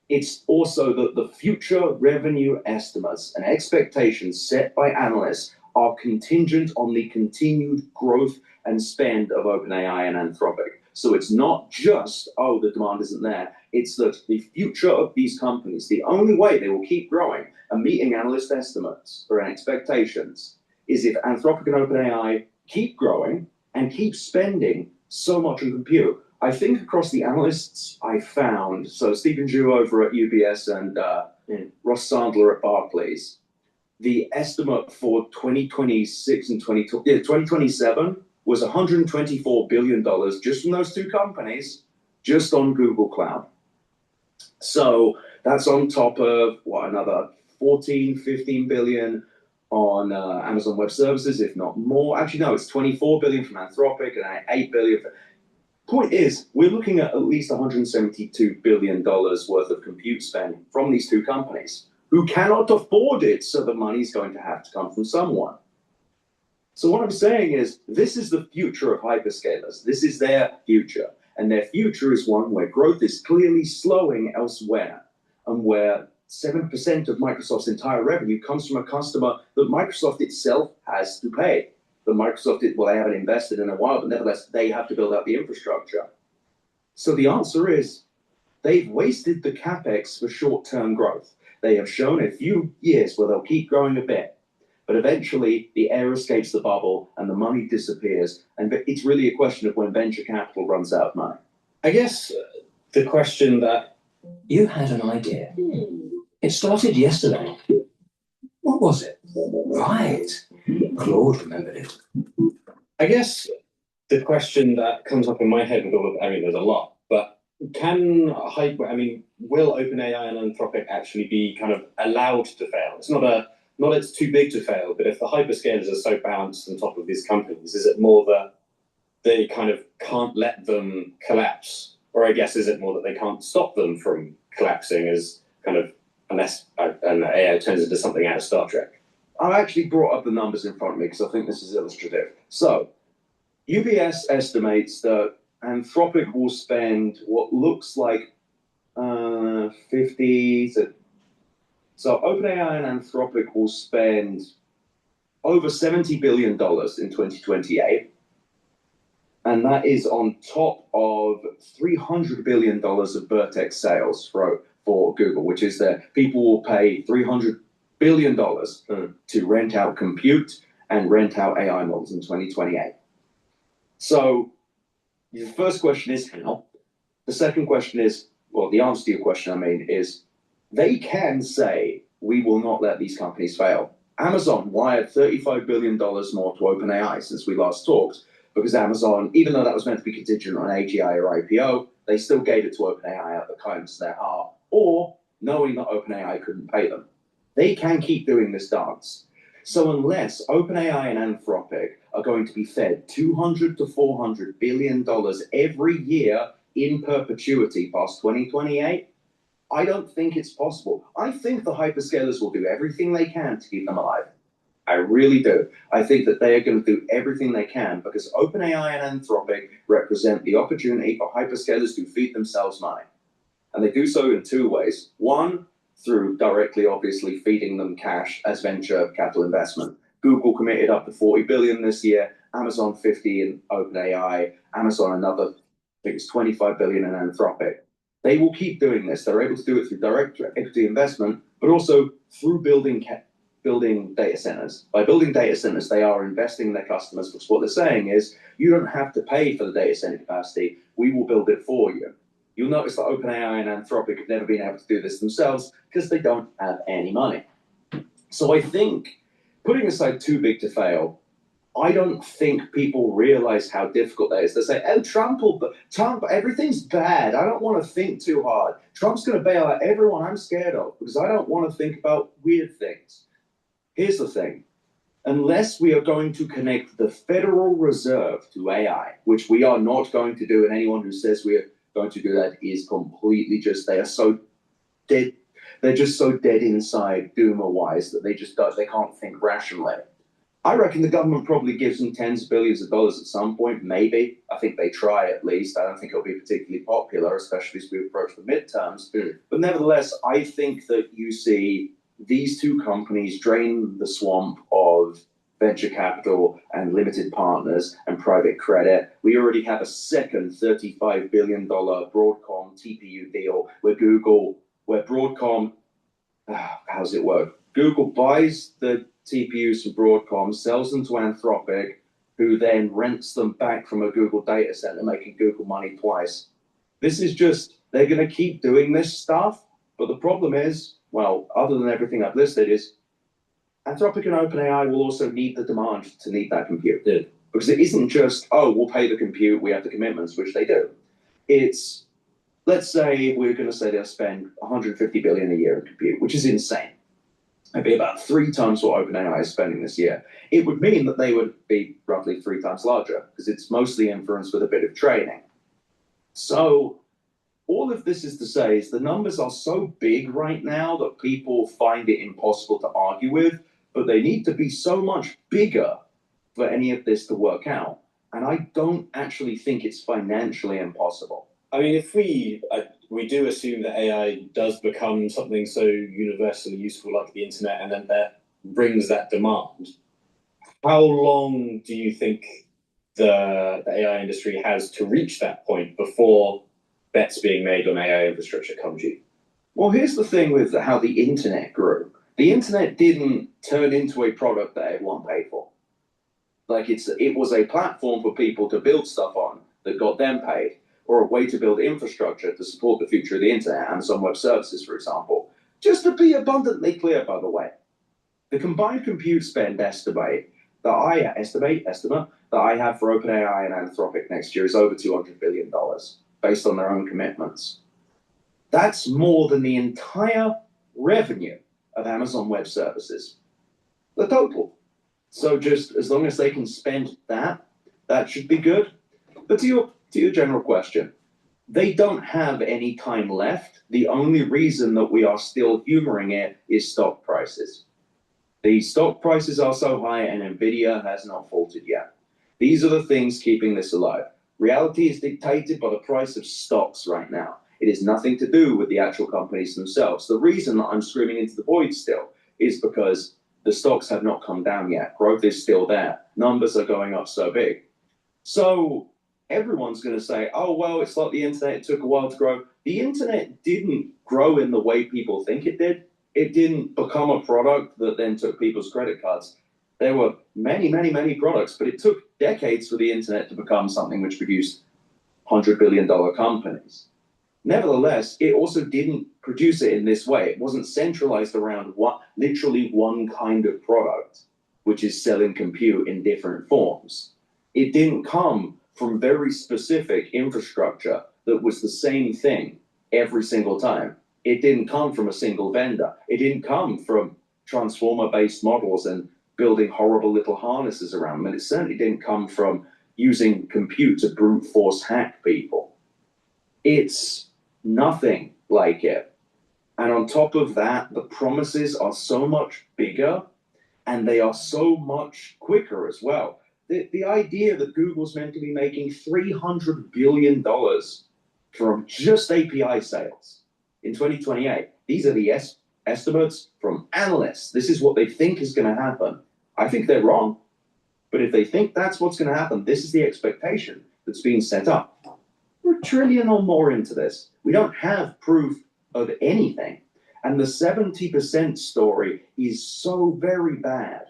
Speaker 8: It's also that the future revenue estimates and expectations set by analysts are contingent on the continued growth and spend of OpenAI and Anthropic. So it's not just, oh, the demand isn't there. It's that the future of these companies, the only way they will keep growing and meeting analyst estimates or expectations is if Anthropic and OpenAI keep growing and keep spending so much on compute. I think across the analysts I found, so Stephen Jew over at UBS and Ross Sandler at Barclays, the estimate for 2026 and 2027 was $124 billion just from those two companies, just on Google Cloud. So that's on top of, what, another 14, 15 billion on Amazon Web Services, if not more. Actually, no, it's 24 billion from Anthropic and 8 billion. Point is, we're looking at least $172 billion worth of compute spend from these two companies who cannot afford it, so the money's going to have to come from someone. So what I'm saying is, this is the future of hyperscalers. This is their future. And their future is one where growth is clearly slowing elsewhere, and where 7% of Microsoft's entire revenue comes from a customer that Microsoft itself has to pay. That Microsoft, well, they haven't invested in a while, but nevertheless, they have to build out the infrastructure. So the answer is, they've wasted the capex for short-term growth. They have shown a few years where they'll keep growing a bit, but eventually the air escapes the bubble and the money disappears. And it's really a question of when venture capital runs out of money.
Speaker 9: I guess the question that
Speaker 10: you had an idea. It started yesterday. What was it? Right. Claude remembered it.
Speaker 9: I guess the question that comes up in my head with all of, I mean, there's a lot, but will OpenAI and Anthropic actually be kind of allowed to fail? It's not it's too big to fail, but if the hyperscalers are so balanced on top of these companies, is it more that they kind of can't let them collapse? Or I guess, is it more that they can't stop them from collapsing as kind of, unless an AI turns into something out of Star Trek?
Speaker 8: I actually brought up the numbers in front of me because I think this is illustrative. So UBS estimates that Anthropic will spend what looks like 50 to... So OpenAI and Anthropic will spend over $70 billion in 2028. And that is on top of $300 billion of Vertex sales for Google, which is that people will pay $300 billion to rent out compute and rent out AI models in 2028. So the first question is how. The second question is, well, the answer to your question, I mean, is they can say, we will not let these companies fail. Amazon wired $35 billion more to OpenAI since we last talked, because Amazon, even though that was meant to be contingent on AGI or IPO, they still gave it to OpenAI out of the kindness of their heart, or knowing that OpenAI couldn't pay them. They can keep doing this dance. So unless OpenAI and Anthropic are going to be fed $200 to $400 billion every year in perpetuity past 2028, I don't think it's possible. I think the hyperscalers will do everything they can to keep them alive. I really do. I think that they are going to do everything they can because OpenAI and Anthropic represent the opportunity for hyperscalers to feed themselves money. And they do so in two ways. One, through directly, obviously, feeding them cash as venture capital investment. Google committed up to 40 billion this year, Amazon 50 in OpenAI, Amazon another, I think it's 25 billion in Anthropic. They will keep doing this. They're able to do it through direct equity investment, but also through building data centers. By building data centers, they are investing in their customers because what they're saying is, you don't have to pay for the data center capacity. We will build it for you. You'll notice that OpenAI and Anthropic have never been able to do this themselves because they don't have any money. So I think, putting aside too big to fail, I don't think people realize how difficult that is. They say, oh, Trump, everything's bad. I don't want to think too hard. Trump's going to bail out everyone I'm scared of because I don't want to think about weird things. Here's the thing. Unless we are going to connect the Federal Reserve to AI, which we are not going to do, and anyone who says we are going to do that is completely just, they are so dead. They're just so dead inside doomer-wise that they can't think rationally. I reckon the government probably gives them tens of billions of dollars at some point, maybe. I think they try at least. I don't think it'll be particularly popular, especially as we approach the midterms. But nevertheless, I think that you see these two companies drain the swamp of venture capital and limited partners and private credit. We already have a second $35 billion Broadcom TPU deal where Broadcom, how's it work? Google buys the TPUs from Broadcom, sells them to Anthropic, who then rents them back from a Google data center, making Google money twice. This is just, they're going to keep doing this stuff, but the problem is, well, other than everything I've listed, is Anthropic and OpenAI will also need the demand to need that compute.
Speaker 1: Yeah.
Speaker 8: Because it isn't just, oh, we'll pay the compute, we have the commitments, which they do. It's, let's say we're going to say they'll spend 150 billion a year in compute, which is insane. It'd be about 3 times what OpenAI is spending this year. It would mean that they would be roughly 3 times larger because it's mostly inference with a bit of training. So all of this is to say is the numbers are so big right now that people find it impossible to argue with, but they need to be so much bigger for any of this to work out. And I don't actually think it's financially impossible.
Speaker 9: I mean, if we do assume that AI does become something so universally useful like the internet, and then that brings that demand, how long do you think the AI industry has to reach that point before bets being made on AI infrastructure come due?
Speaker 8: Well, here's the thing with how the internet grew. The internet didn't turn into a product that everyone paid for. Like it was a platform for people to build stuff on that got them paid, or a way to build infrastructure to support the future of the internet, Amazon Web Services, for example. Just to be abundantly clear, by the way, the combined compute spend estimate that I have for OpenAI and Anthropic next year is over $200 billion, based on their own commitments. That's more than the entire revenue of Amazon Web Services, the total. So just as long as they can spend that, that should be good. But to your general question, they don't have any time left. The only reason that we are still humoring it is stock prices. The stock prices are so high and Nvidia has not faltered yet. These are the things keeping this alive. Reality is dictated by the price of stocks right now. It is nothing to do with the actual companies themselves. The reason that I'm screaming into the void still is because the stocks have not come down yet. Growth is still there. Numbers are going up so big. So everyone's going to say, oh, well, it's like the internet, it took a while to grow. The internet didn't grow in the way people think it did. It didn't become a product that then took people's credit cards. There were many, many, many products, but it took decades for the internet to become something which produced $100 billion companies. Nevertheless, it also didn't produce it in this way. It wasn't centralized around literally one kind of product, which is selling compute in different forms. It didn't come from very specific infrastructure that was the same thing every single time. It didn't come from a single vendor. It didn't come from transformer-based models and building horrible little harnesses around them. And it certainly didn't come from using compute to brute force hack people. It's nothing like it. And on top of that, the promises are so much bigger and they are so much quicker as well. The idea that Google's meant to be making $300 billion from just API sales in 2028. These are the estimates from analysts. This is what they think is going to happen. I think they're wrong. But if they think that's what's going to happen, this is the expectation that's being set up. We're $1 trillion or more into this. We don't have proof of anything. And the 70% story is so very bad.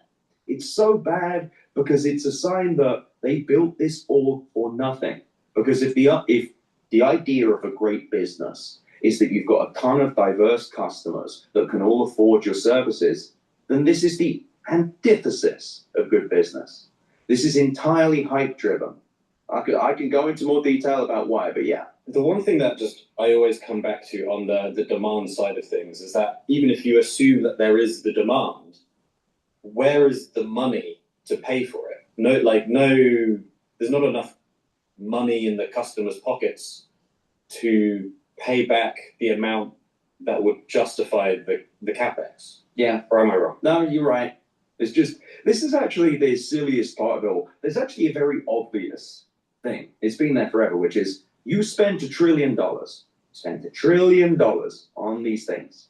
Speaker 8: It's so bad because it's a sign that they built this all for nothing. Because if the idea of a great business is that you've got a ton of diverse customers that can all afford your services, then this is the antithesis of good business. This is entirely hype driven. I can go into more detail about why, but yeah.
Speaker 9: The one thing that just I always come back to on the demand side of things is that even if you assume that there is the demand, where is the money to pay for it? There's not enough money in the customers' pockets to pay back the amount that would justify the capex.
Speaker 8: Yeah.
Speaker 9: Or am I wrong?
Speaker 8: No, you're right. It's just, this is actually the silliest part of it all. There's actually a very obvious thing. It's been there forever, which is you spent $1 trillion, spent $1 trillion on these things.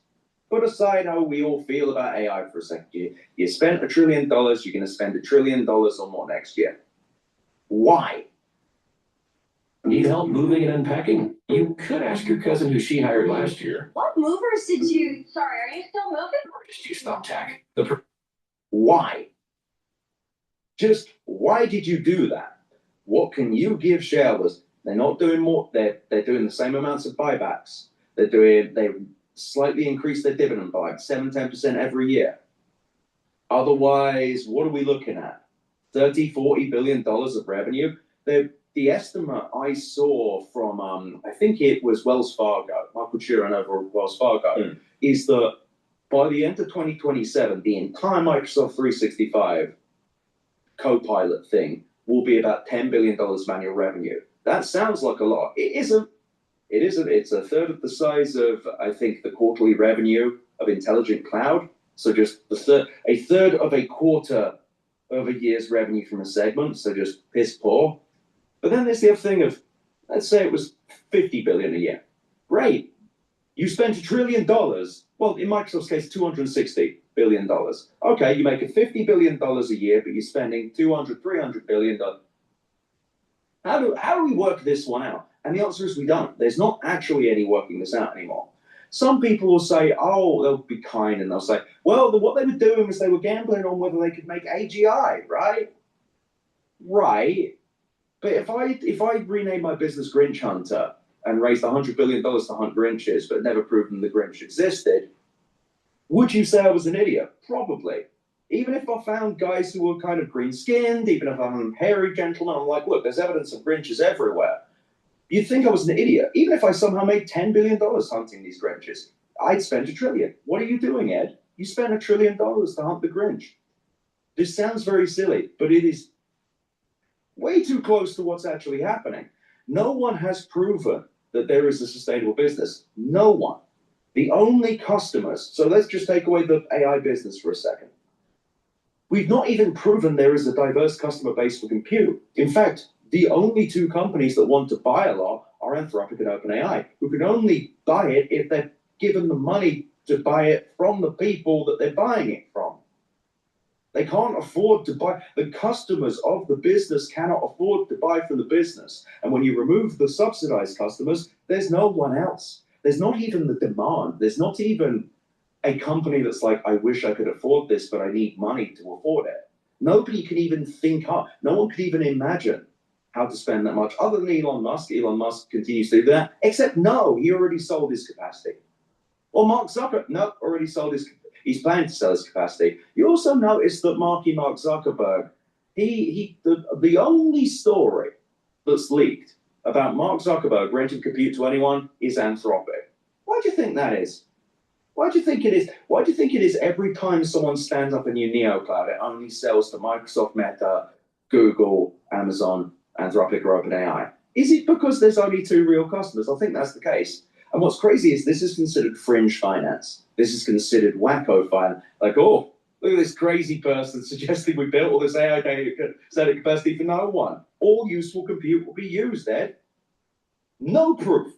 Speaker 8: Put aside how we all feel about AI for a second. You spent $1 trillion, you're going to spend $1 trillion or more next year. Why?
Speaker 10: Need help moving and unpacking? You could ask your cousin who she hired last year.
Speaker 11: What movers did you... Sorry, are you still moving?
Speaker 10: Or just use Thumbtack.
Speaker 8: Why? Just why did you do that? What can you give shareholders? They're not doing more. They're doing the same amounts of buybacks. They slightly increase their dividend by 7-10% every year. Otherwise, what are we looking at? $30-40 billion of revenue. The estimate I saw from I think it was Wells Fargo, Michael Sheeran over at Wells Fargo, is that by the end of 2027, the entire Microsoft 365 Copilot thing will be about $10 billion annual revenue. That sounds like a lot. It isn't. It isn't. It's a third of the size of, I think, the quarterly revenue of Intelligent Cloud. So just a third of a quarter of a year's revenue from a segment. So just piss poor. But then there's the other thing of, let's say it was $50 billion a year. Great. You spent $1 trillion. Well, in Microsoft's case, $260 billion. Okay, you make $50 billion a year, but you're spending $300 billion. How do we work this one out? And the answer is we don't. There's not actually any working this out anymore. Some people will say, oh, they'll be kind, and they'll say, well, what they were doing was they were gambling on whether they could make AGI, right? Right. But if I rename my business Grinch Hunter and raised $100 billion to hunt Grinches, but never proven the Grinch existed, would you say I was an idiot? Probably. Even if I found guys who were kind of green-skinned, even if I found hairy gentlemen, I'm like, look, there's evidence of Grinches everywhere. You'd think I was an idiot. Even if I somehow made $10 billion hunting these Grinches, I'd spend $1 trillion. What are you doing, Ed? You spent $1 trillion to hunt the Grinch. This sounds very silly, but it is way too close to what's actually happening. No one has proven that there is a sustainable business. No one. The only customers, so let's just take away the AI business for a second. We've not even proven there is a diverse customer base for compute. In fact, the only two companies that want to buy a lot are Anthropic and OpenAI, who can only buy it if they're given the money to buy it from the people that they're buying it from. They can't afford to buy. The customers of the business cannot afford to buy from the business. And when you remove the subsidized customers, there's no one else. There's not even the demand. There's not even a company that's like, I wish I could afford this, but I need money to afford it. Nobody can even think up. No one could even imagine how to spend that much other than Elon Musk. Elon Musk continues to do that, except no, he already sold his capacity. Or Mark Zuckerberg, no, already sold his, he's planning to sell his capacity. You also notice that Mark Zuckerberg, the only story that's leaked about Mark Zuckerberg renting compute to anyone is Anthropic. Why do you think that is? Why do you think it is? Why do you think it is every time someone stands up a new neocloud, it only sells to Microsoft, Meta, Google, Amazon, Anthropic, or OpenAI? Is it because there's only two real customers? I think that's the case. And what's crazy is this is considered fringe finance. This is considered wacko finance. Like, oh, Look at this crazy person suggesting we built all this AI data set capacity for no one. All useful compute will be used, Ed. No proof.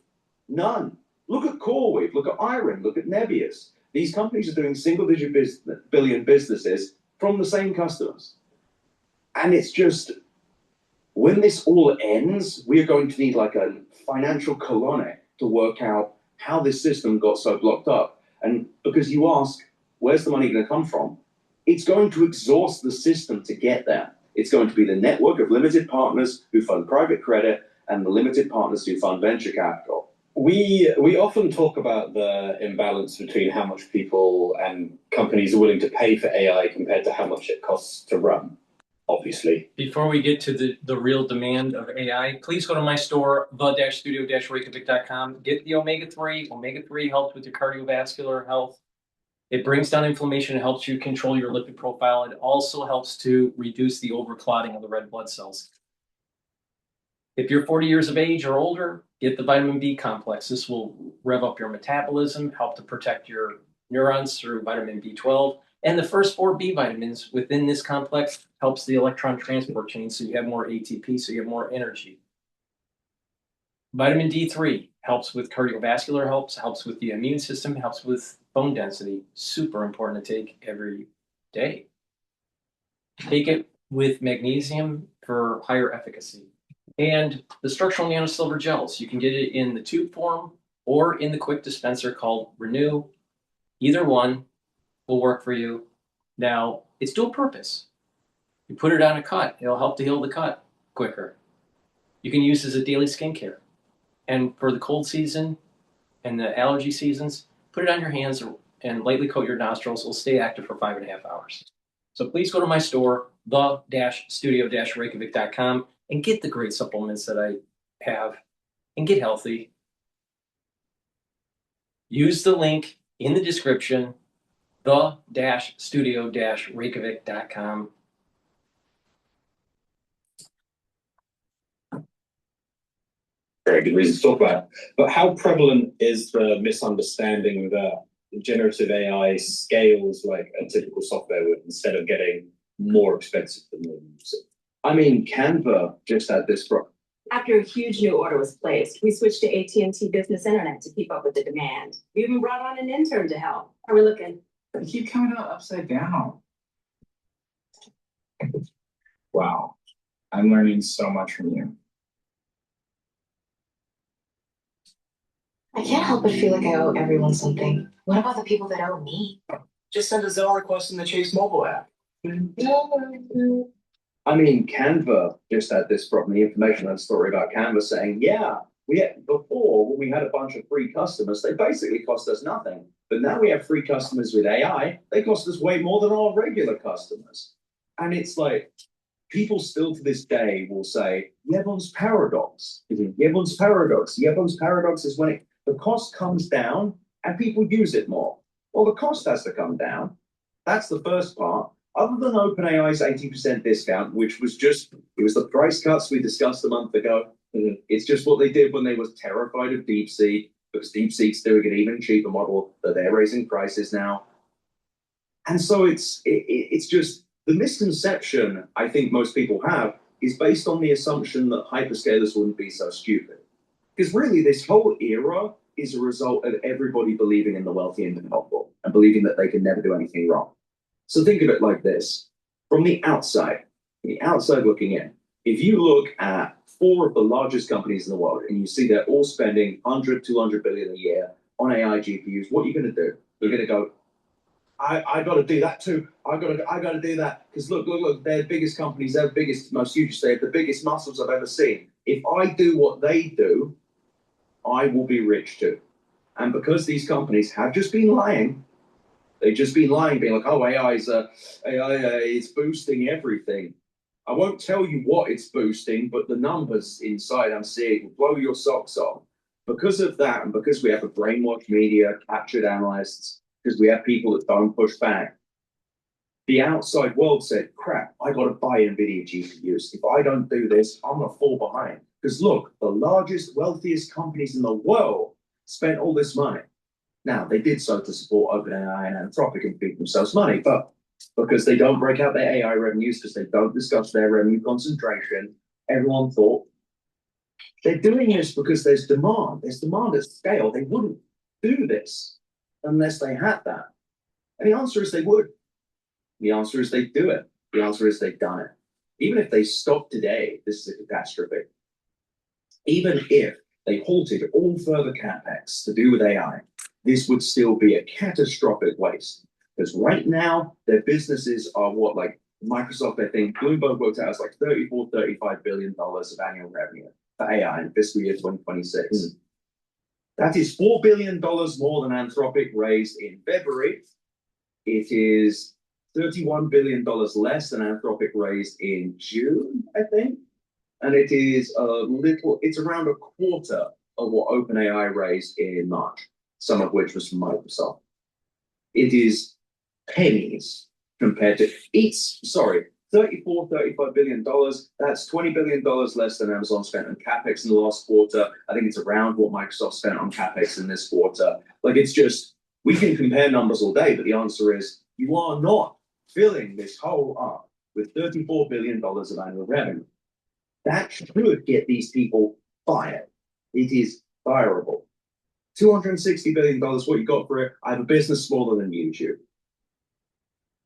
Speaker 8: None. Look at CoreWeave, look at Iron, look at Nebius. These companies are doing single-digit billion businesses from the same customers. And it's just, when this all ends, we're going to need like a financial colonic to work out how this system got so blocked up. And because you ask, where's the money going to come from? It's going to exhaust the system to get there. It's going to be the network of limited partners who fund private credit and the limited partners who fund venture capital.
Speaker 9: We often talk about the imbalance between how much people and companies are willing to pay for AI compared to how much it costs to run, obviously.
Speaker 1: Before we get to the real demand of AI, please go to my store, the-studio-reykjavik.com. Get the omega-3. Omega-3 helps with your cardiovascular health. It brings down inflammation. It helps you control your lipid profile. It also helps to reduce the overclotting of the red blood cells. If you're 40 years of age or older, get the vitamin B complex. This will rev up your metabolism, help to protect your neurons through vitamin B12. And the first 4 B vitamins within this complex helps the electron transport chain, so you have more ATP, so you have more energy. Vitamin D3 helps with cardiovascular helps with the immune system, helps with bone density. Super important to take every day. Take it with magnesium for higher efficacy. And the structural nanosilver gels, you can get it in the tube form or in the quick dispenser called Renew. Either one will work for you. Now, it's dual purpose. You put it on a cut, it'll help to heal the cut quicker. You can use it as a daily skincare. And for the cold season and the allergy seasons, put it on your hands and lightly coat your nostrils. It'll stay active for 5.5 hours. So please go to my store, the-studio-reykjavik.com, and get the great supplements that I have and get healthy. Use the link in the description, the-studio-reykjavik.com.
Speaker 9: Very good reason to talk about it. But how prevalent is the misunderstanding that generative AI scales like a typical software would instead of getting more expensive the more you use it?
Speaker 8: I mean, Canva just had this problem.
Speaker 12: After a huge new order was placed, we switched to AT&T Business Internet to keep up with the demand. We even brought on an intern to help. How are we looking?
Speaker 4: You keep coming out upside down. Wow. I'm learning so much from you.
Speaker 13: I can't help but feel like I owe everyone something. What about the people that owe me?
Speaker 4: Just send a Zelle request in the Chase mobile app.
Speaker 8: I mean, Canva just had this problem. The information and story about Canva saying, yeah, before when we had a bunch of free customers, they basically cost us nothing. But now we have free customers with AI, they cost us way more than our regular customers. And it's like, people still to this day will say, Yevon's paradox. Yevon's paradox. Yevon's paradox is when the cost comes down and people use it more. Well, the cost has to come down. That's the first part. Other than OpenAI's 80% discount, which was it was the price cuts we discussed a month ago. It's just what they did when they was terrified of DeepSeek, because DeepSeek's doing an even cheaper model that they're raising prices now. And so it's just the misconception I think most people have is based on the assumption that hyperscalers wouldn't be so stupid. Because really this whole era is a result of everybody believing in the wealthy and the powerful and believing that they can never do anything wrong. So think of it like this. From the outside looking in, if you look at 4 of the largest companies in the world and you see they're all spending 100, 200 billion a year on AI GPUs, what are you going to do? You're going to go, I got to do that too. I got to do that. Because look, they're the biggest companies, they're the biggest, most hugest, they have the biggest muscles I've ever seen. If I do what they do, I will be rich too. And because these companies have just been lying, they've just been lying, being like, oh, AI is boosting everything. I won't tell you what it's boosting, but the numbers inside I'm seeing will blow your socks off. Because of that, and because we have a brainwashed media, captured analysts, because we have people that don't push back, the outside world said, crap, I got to buy NVIDIA GPUs. If I don't do this, I'm going to fall behind. Because look, the largest, wealthiest companies in the world spent all this money. Now, they did so to support OpenAI and Anthropic and feed themselves money, but because they don't break out their AI revenues, because they don't discuss their revenue concentration. Everyone thought they're doing this because there's demand. There's demand at scale. They wouldn't do this unless they had that. And the answer is they would. The answer is they do it. The answer is they've done it. Even if they stop today, this is a catastrophe. Even if they halted all further capex to do with AI, this would still be a catastrophic waste. Because right now, their businesses are what, like Microsoft, I think, Bloomberg worked out as like $34–35 billion of annual revenue for AI in fiscal year 2026. That is $4 billion more than Anthropic raised in February. It is $31 billion less than Anthropic raised in June, I think. And it is it's around a quarter of what OpenAI raised in March, some of which was from Microsoft. It is pennies compared to $34–35 billion. That's $20 billion less than Amazon spent on CapEx in the last quarter. I think it's around what Microsoft spent on CapEx in this quarter. Like, it's just, we can compare numbers all day, but the answer is you are not filling this hole up with $34 billion of annual revenue. That should get these people fired. It is fireable. $260 billion, what you got for it? I have a business smaller than YouTube.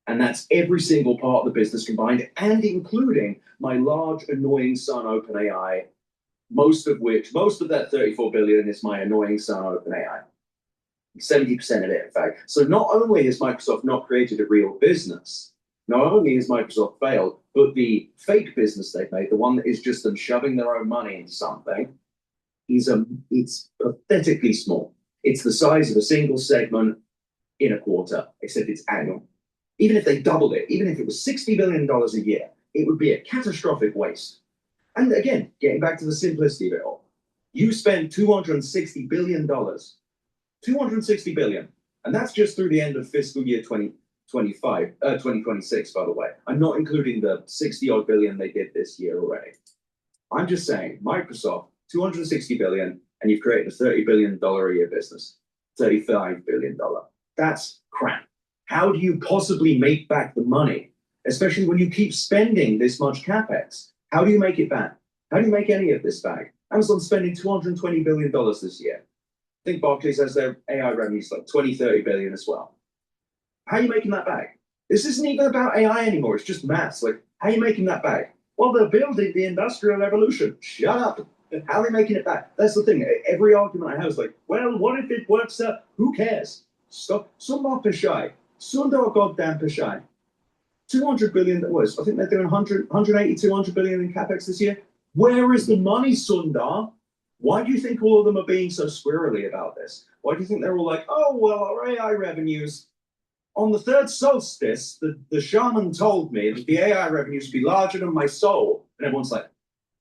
Speaker 8: And that's every single part of the business combined, and including my large, annoying son, OpenAI, most of that 34 billion is my annoying son, OpenAI. 70% of it, in fact. So not only has Microsoft not created a real business, not only has Microsoft failed, but the fake business they've made, the one that is just them shoving their own money into something, it's pathetically small. It's the size of a single segment in a quarter, except it's annual. Even if they doubled it, even if it was $60 billion a year, it would be a catastrophic waste. And again, getting back to the simplicity of it all, you spend $260 billion, $260 billion, and that's just through the end of fiscal year 2026, by the way. I'm not including the 60-odd billion they did this year already. I'm just saying, Microsoft, $260 billion, and you've created a $30 billion a year business, $35 billion. That's crap. How do you possibly make back the money, especially when you keep spending this much CapEx? How do you make it back? How do you make any of this back? Amazon's spending $220 billion this year. I think Barclays has their AI revenues like 20–30 billion as well. How are you making that back? This isn't even about AI anymore. It's just maths. Like, how are you making that back? Well, they're building the Industrial Revolution. Shut up. How are they making it back? That's the thing. Every argument I have is like, well, what if it works out? Who cares? Stop. Sundar Pichai. Sundar goddamn Pichai. 200 billion, I think they're doing 180, 200 billion in CapEx this year. Where is the money, Sundar? Why do you think all of them are being so squirrely about this? Why do you think they're all like, oh, well, our AI revenues, on the third solstice, the shaman told me that the AI revenues would be larger than my soul. And everyone's like,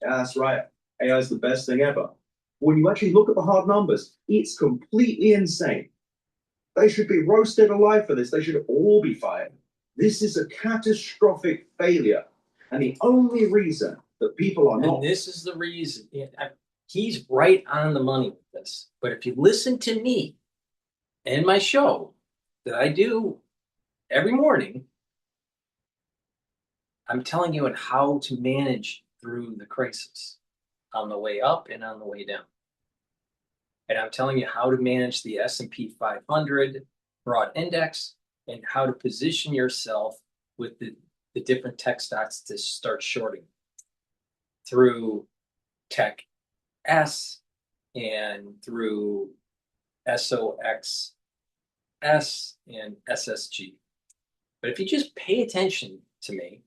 Speaker 8: yeah, that's right. AI is the best thing ever. When you actually look at the hard numbers, it's completely insane. They should be roasted alive for this. They should all be fired. This is a catastrophic failure. And the only reason that people are not...
Speaker 1: And this is the reason. He's right on the money with this. But if you listen to me and my show that I do every morning, I'm telling you how to manage through the crisis on the way up and on the way down. And I'm telling you how to manage the S&P 500 broad index and how to position yourself with the different tech stocks to start shorting through Tech S and through SOXS and SSG. But if you just pay attention to me,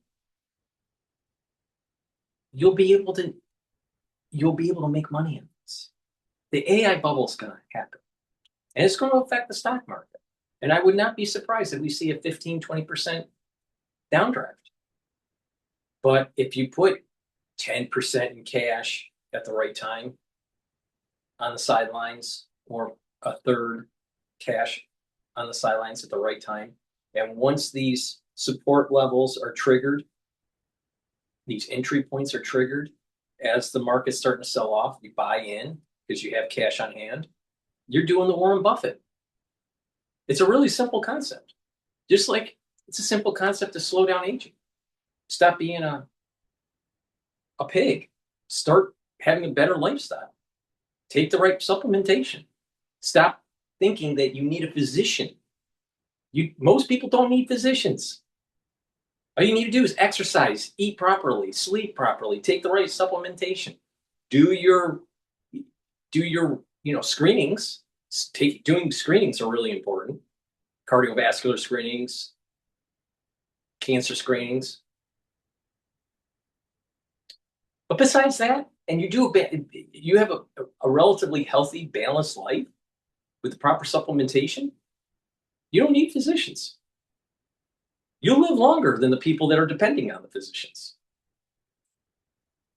Speaker 1: you'll be able to make money on this. The AI bubble is going to happen, and it's going to affect the stock market. And I would not be surprised if we see a 15–20% downdraft. But if you put 10% in cash at the right time on the sidelines, or a third cash on the sidelines at the right time, and once these support levels are triggered, these entry points are triggered, as the market's starting to sell off, you buy in because you have cash on hand. You're doing the Warren Buffett. It's a really simple concept. Just like It's a simple concept to slow down aging. Stop being a pig. Start having a better lifestyle. Take the right supplementation. Stop thinking that you need a physician. Most people don't need physicians. All you need to do is exercise, eat properly, sleep properly, take the right supplementation. Do your screenings. Doing screenings are really important. Cardiovascular screenings, cancer screenings. But besides that, and you have a relatively healthy, balanced life with the proper supplementation, you don't need physicians. You'll live longer than the people that are depending on the physicians.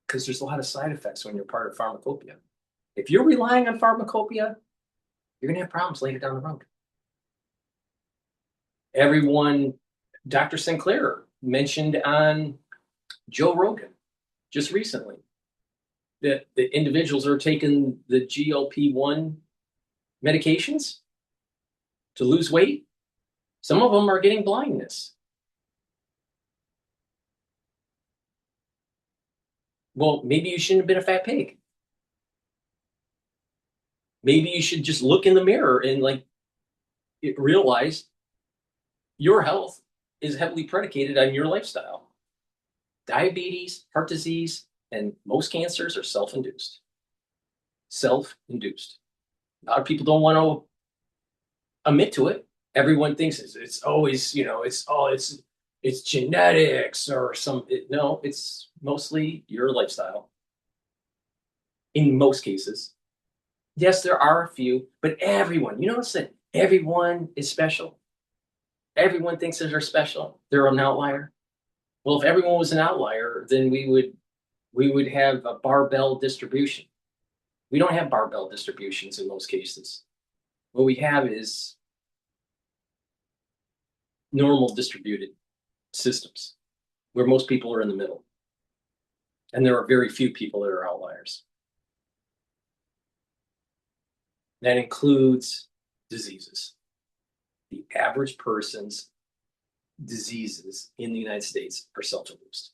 Speaker 1: Because there's a lot of side effects when you're part of pharmacopoeia. If you're relying on pharmacopoeia, you're going to have problems later down the road. Dr. Sinclair mentioned on Joe Rogan just recently that the individuals are taking the GLP-1 medications to lose weight. Some of them are getting blindness. Well, maybe you shouldn't have been a fat pig. Maybe you should just look in the mirror and realize your health is heavily predicated on your lifestyle. Diabetes, heart disease, and most cancers are self-induced. Self-induced. A lot of people don't want to admit to it. Everyone thinks it's always, it's genetics or no, it's mostly your lifestyle. In most cases. Yes, there are a few, but everyone, you notice that everyone is special. Everyone thinks that they're special. They're an outlier. Well, if everyone was an outlier, then we would have a barbell distribution. We don't have barbell distributions in most cases. What we have is normal distributed systems where most people are in the middle. And there are very few people that are outliers. That includes diseases. The average person's diseases in the United States are self-induced.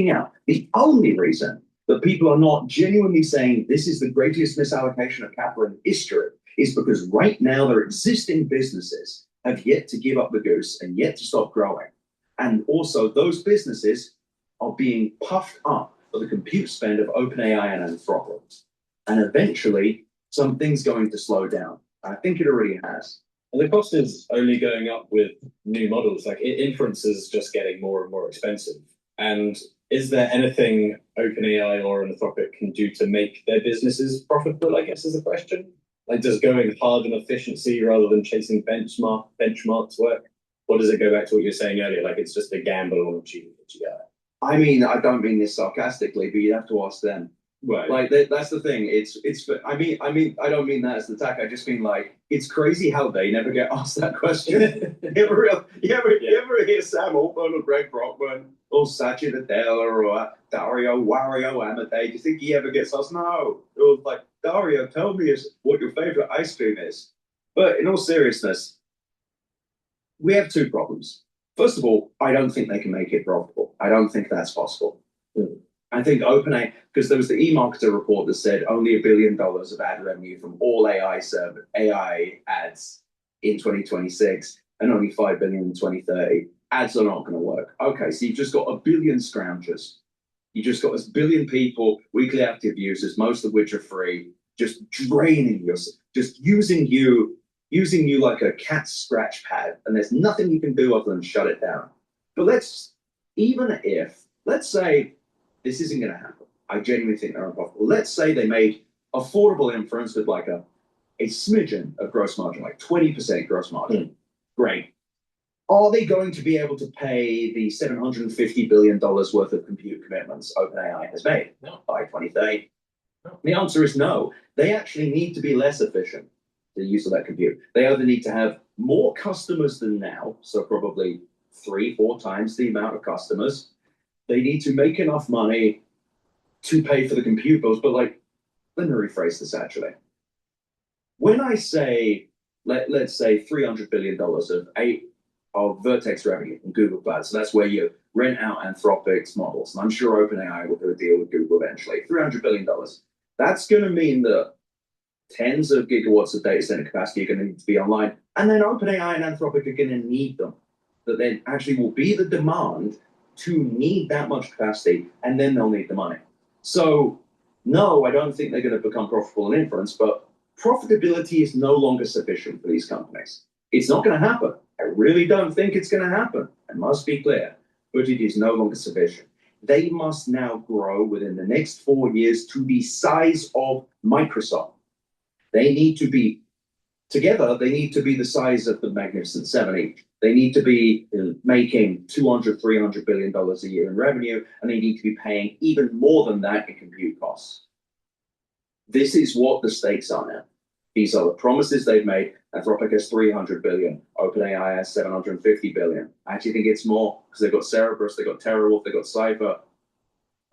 Speaker 8: Out. The only reason that people are not genuinely saying this is the greatest misallocation of capital in history is because right now their existing businesses have yet to give up the goose and yet to stop growing. And also those businesses are being puffed up for the compute spend of OpenAI and Anthropic. And eventually something's going to slow down. I think it already has.
Speaker 9: And the cost is only going up with new models. Like inference is just getting more and more expensive. And is there anything OpenAI or Anthropic can do to make their businesses profitable, I guess is the question? Like, does going hard on efficiency rather than chasing benchmarks work? Or does it go back to what you were saying earlier? Like, it's just a gamble on achieving what you got?
Speaker 8: I mean, I don't mean this sarcastically, but you have to ask them.
Speaker 9: Right.
Speaker 8: Like, that's the thing. I don't mean that as an attack. I just mean like, it's crazy how they never get asked that question. you ever hear Sam Altman or Greg Brockman or Satya Nadella or Dario Wario Amade? Do you think he ever gets asked? No. It was like, Dario, tell me what your favorite ice cream is. But in all seriousness, we have two problems. First of all, I don't think they can make it profitable. I don't think that's possible. I think OpenAI, because there was the eMarketer report that said only $1 billion of ad revenue from all AI ads in 2026 and only $5 billion in 2030. Ads are not going to work. Okay, so you've just got a billion scroungers. You just got this billion people, weekly active users, most of which are free, just draining you, just using you like a cat scratch pad, and there's nothing you can do other than shut it down. But let's say this isn't going to happen. I genuinely think they're unprofitable. Let's say they made affordable inference with like a smidgen of gross margin, like 20% gross margin. Great. Are they going to be able to pay the $750 billion worth of compute commitments OpenAI has made by 2030? No. The answer is no. They actually need to be less efficient, the use of that compute. They either need to have more customers than now, so probably 3-4 times the amount of customers. They need to make enough money to pay for the compute bills, but like let me rephrase this actually. When I say, let's say $300 billion of Vertex revenue from Google Cloud, so that's where you rent out Anthropic's models, and I'm sure OpenAI will do a deal with Google eventually, $300 billion. That's going to mean that tens of gigawatts of data center capacity are going to need to be online, and then OpenAI and Anthropic are going to need them. That then actually will be the demand to need that much capacity, and then they'll need the money. So no, I don't think they're going to become profitable in inference, but profitability is no longer sufficient for these companies. It's not going to happen. I really don't think it's going to happen. I must be clear, but it is no longer sufficient. They must now grow within the next 4 years to the size of Microsoft. They need to be together. They need to be the size of the Magnificent Seven each. They need to be making $200, $300 billion a year in revenue, and they need to be paying even more than that in compute costs. This is what the stakes are now. These are the promises they've made. Anthropic has 300 billion. OpenAI has 750 billion. I actually think it's more because they've got Cerebras, they've got TerraWolf, they've got Cypher.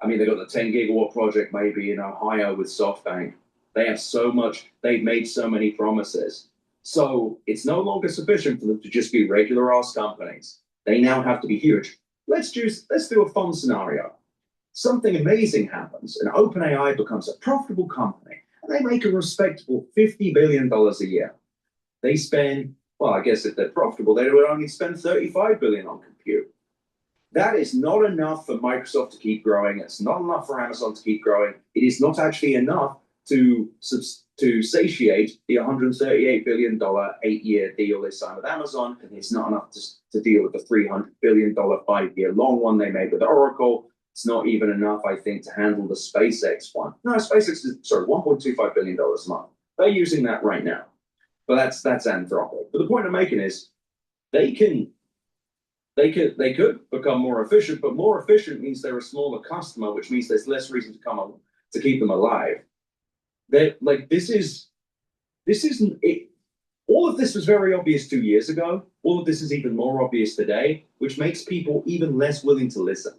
Speaker 8: I mean, they've got the 10 gigawatt project maybe in Ohio with SoftBank. They have so much, they've made so many promises. So it's no longer sufficient for them to just be regular ass companies. They now have to be huge. Let's do a fun scenario. Something amazing happens and OpenAI becomes a profitable company. They make a respectable $50 billion a year. They spend, well, I guess if they're profitable, they would only spend $35 billion on compute. That is not enough for Microsoft to keep growing. It's not enough for Amazon to keep growing. It is not actually enough to satiate the $138 billion 8-year deal they signed with Amazon. It's not enough to deal with the $300 billion 5-year long one they made with Oracle. It's not even enough, I think, to handle the SpaceX one. No, SpaceX is, $1.25 billion a month. They're using that right now. But that's Anthropic. But the point I'm making is they could become more efficient, but more efficient means they're a smaller customer, which means there's less reason to keep them alive. This isn't it. All of this was very obvious 2 years ago. All of this is even more obvious today, which makes people even less willing to listen.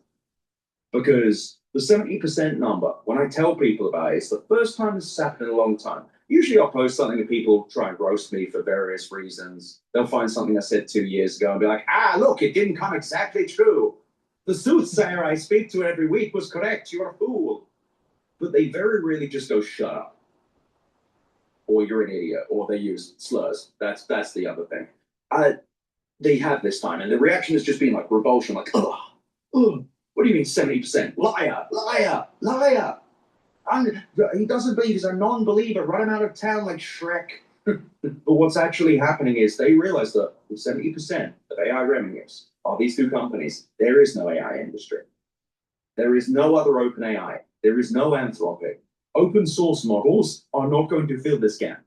Speaker 8: Because the 70% number, when I tell people about it, it's the first time this has happened in a long time. Usually I'll post something and people try and roast me for various reasons. They'll find something I said 2 years ago and be like, look, it didn't come exactly true. The soothsayer I speak to every week was correct. You're a fool. But they very rarely just go, shut up. Or you're an idiot. Or they use slurs. That's the other thing. They have this time. And the reaction has just been like revulsion, like, ugh. What do you mean 70%? Liar, liar, liar. He doesn't believe, he's a non-believer. Run him out of town like Shrek. But what's actually happening is they realize that with 70% of AI revenues are these two companies, there is no AI industry. There is no other open AI. There is no Anthropic. Open source models are not going to fill this gap.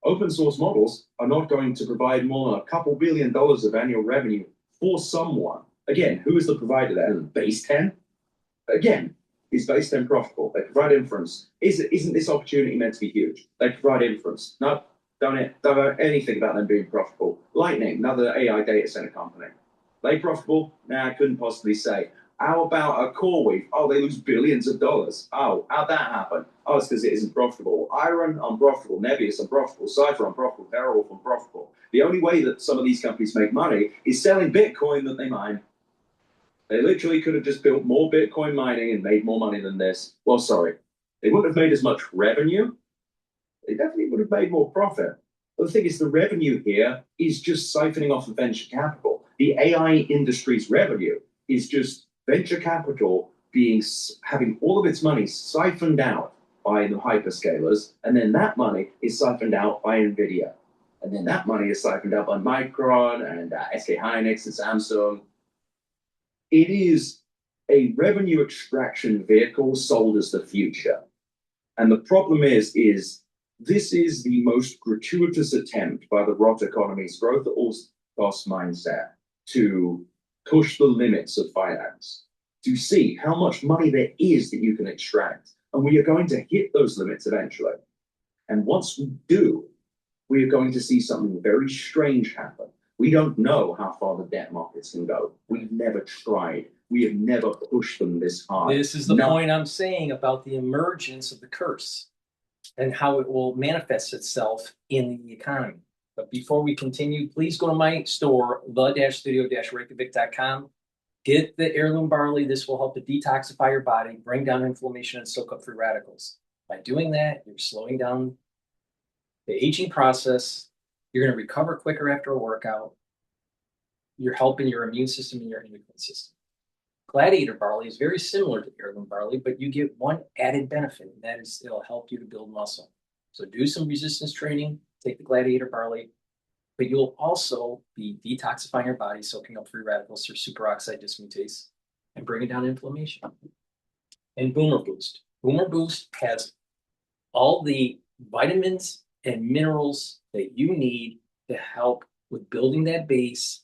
Speaker 8: Open source models are not going to provide more than a couple $2 billion of annual revenue for someone. Again, who is the provider there? Base 10? Again, is Base 10 profitable? They provide inference. Isn't this opportunity meant to be huge? They provide inference. No, don't know anything about them being profitable. Lightning, another AI data center company. They profitable? Nah, I couldn't possibly say. How about a CoreWeave? Oh, they lose billions of dollars. Oh, how'd that happen? Oh, it's because it isn't profitable. Iron, unprofitable. Nebius, unprofitable. Cypher, unprofitable. TerraWolf, unprofitable. The only way that some of these companies make money is selling Bitcoin that they mine. They literally could have just built more Bitcoin mining and made more money than this. Well, sorry. They wouldn't have made as much revenue. They definitely would have made more profit. But the thing is, the revenue here is just siphoning off of venture capital. The AI industry's revenue is just venture capital having all of its money siphoned out by the hyperscalers, and then that money is siphoned out by NVIDIA. And then that money is siphoned out by Micron and SK Hynix and Samsung. It is a revenue extraction vehicle sold as the future. And the problem is this is the most gratuitous attempt by the rot economy's growth at all cost mindset to push the limits of finance, to see how much money there is that you can extract. And we are going to hit those limits eventually. And once we do, we are going to see something very strange happen. We don't know how far the debt markets can go. We've never tried. We have never pushed them this hard.
Speaker 1: This is the point I'm saying about the emergence of the curse. and how it will manifest itself in the economy. But before we continue, please go to my store, the-studio-reykjavik.com. Get the heirloom barley. This will help to detoxify your body, bring down inflammation, and soak up free radicals. By doing that, you're slowing down the aging process. You're going to recover quicker after a workout. You're helping your immune system and your endocrine system. Gladiator barley is very similar to heirloom barley, but you get one added benefit, and that is it'll help you to build muscle. So do some resistance training, take the gladiator barley, but you'll also be detoxifying your body, soaking up free radicals through superoxide dismutase, and bringing down inflammation. And Boomer Boost. Boomer Boost has all the vitamins and minerals that you need to help with building that base,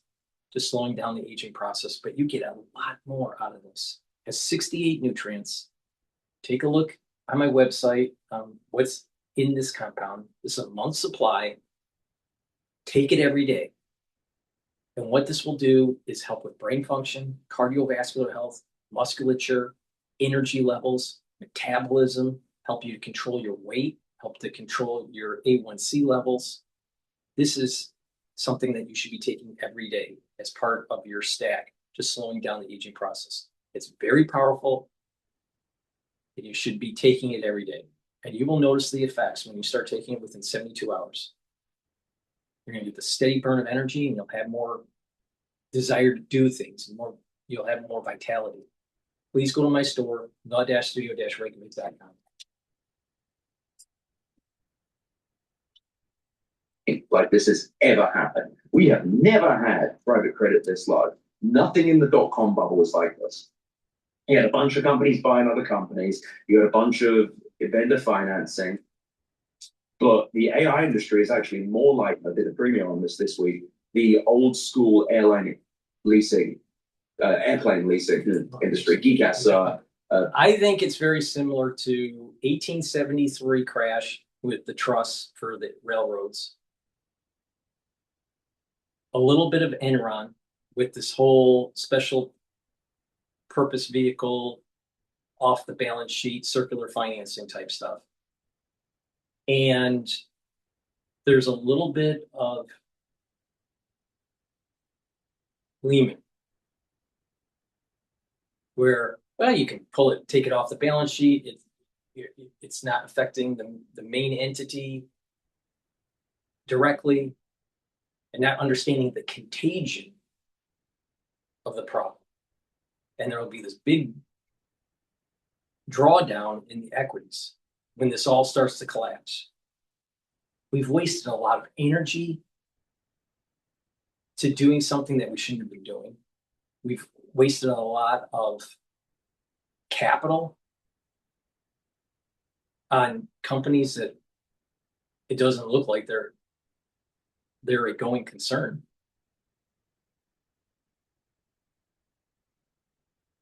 Speaker 1: to slowing down the aging process, but you get a lot more out of this. It has 68 nutrients. Take a look on my website, what's in this compound. This is a month's supply. Take it every day. And what this will do is help with brain function, cardiovascular health, musculature, energy levels, metabolism, help you to control your weight, help to control your A1C levels. This is something that you should be taking every day as part of your stack, just slowing down the aging process. It's very powerful, and you should be taking it every day. And you will notice the effects when you start taking it within 72 hours. You're going to get the steady burn of energy, and you'll have more desire to do things, and you'll have more vitality. Please go to my store, the-studio-reykjavik.com.
Speaker 8: Like this has ever happened. We have never had private credit this low. Nothing in the dot-com bubble was like this. You had a bunch of companies buying other companies. You had a bunch of vendor financing. But the AI industry is actually more like, I did a premium on this week, the old school airplane leasing industry. GETTR.
Speaker 1: I think it's very similar to 1873 crash with the truss for the railroads. A little bit of Enron with this whole special purpose vehicle, off the balance sheet, circular financing type stuff. And there's a little bit of Lehman, where, well, you can pull it, take it off the balance sheet. It's not affecting the main entity directly, and not understanding the contagion of the problem. And there will be this big drawdown in the equities when this all starts to collapse. We've wasted a lot of energy to doing something that we shouldn't have been doing. We've wasted a lot of capital on companies that it doesn't look like they're a going concern.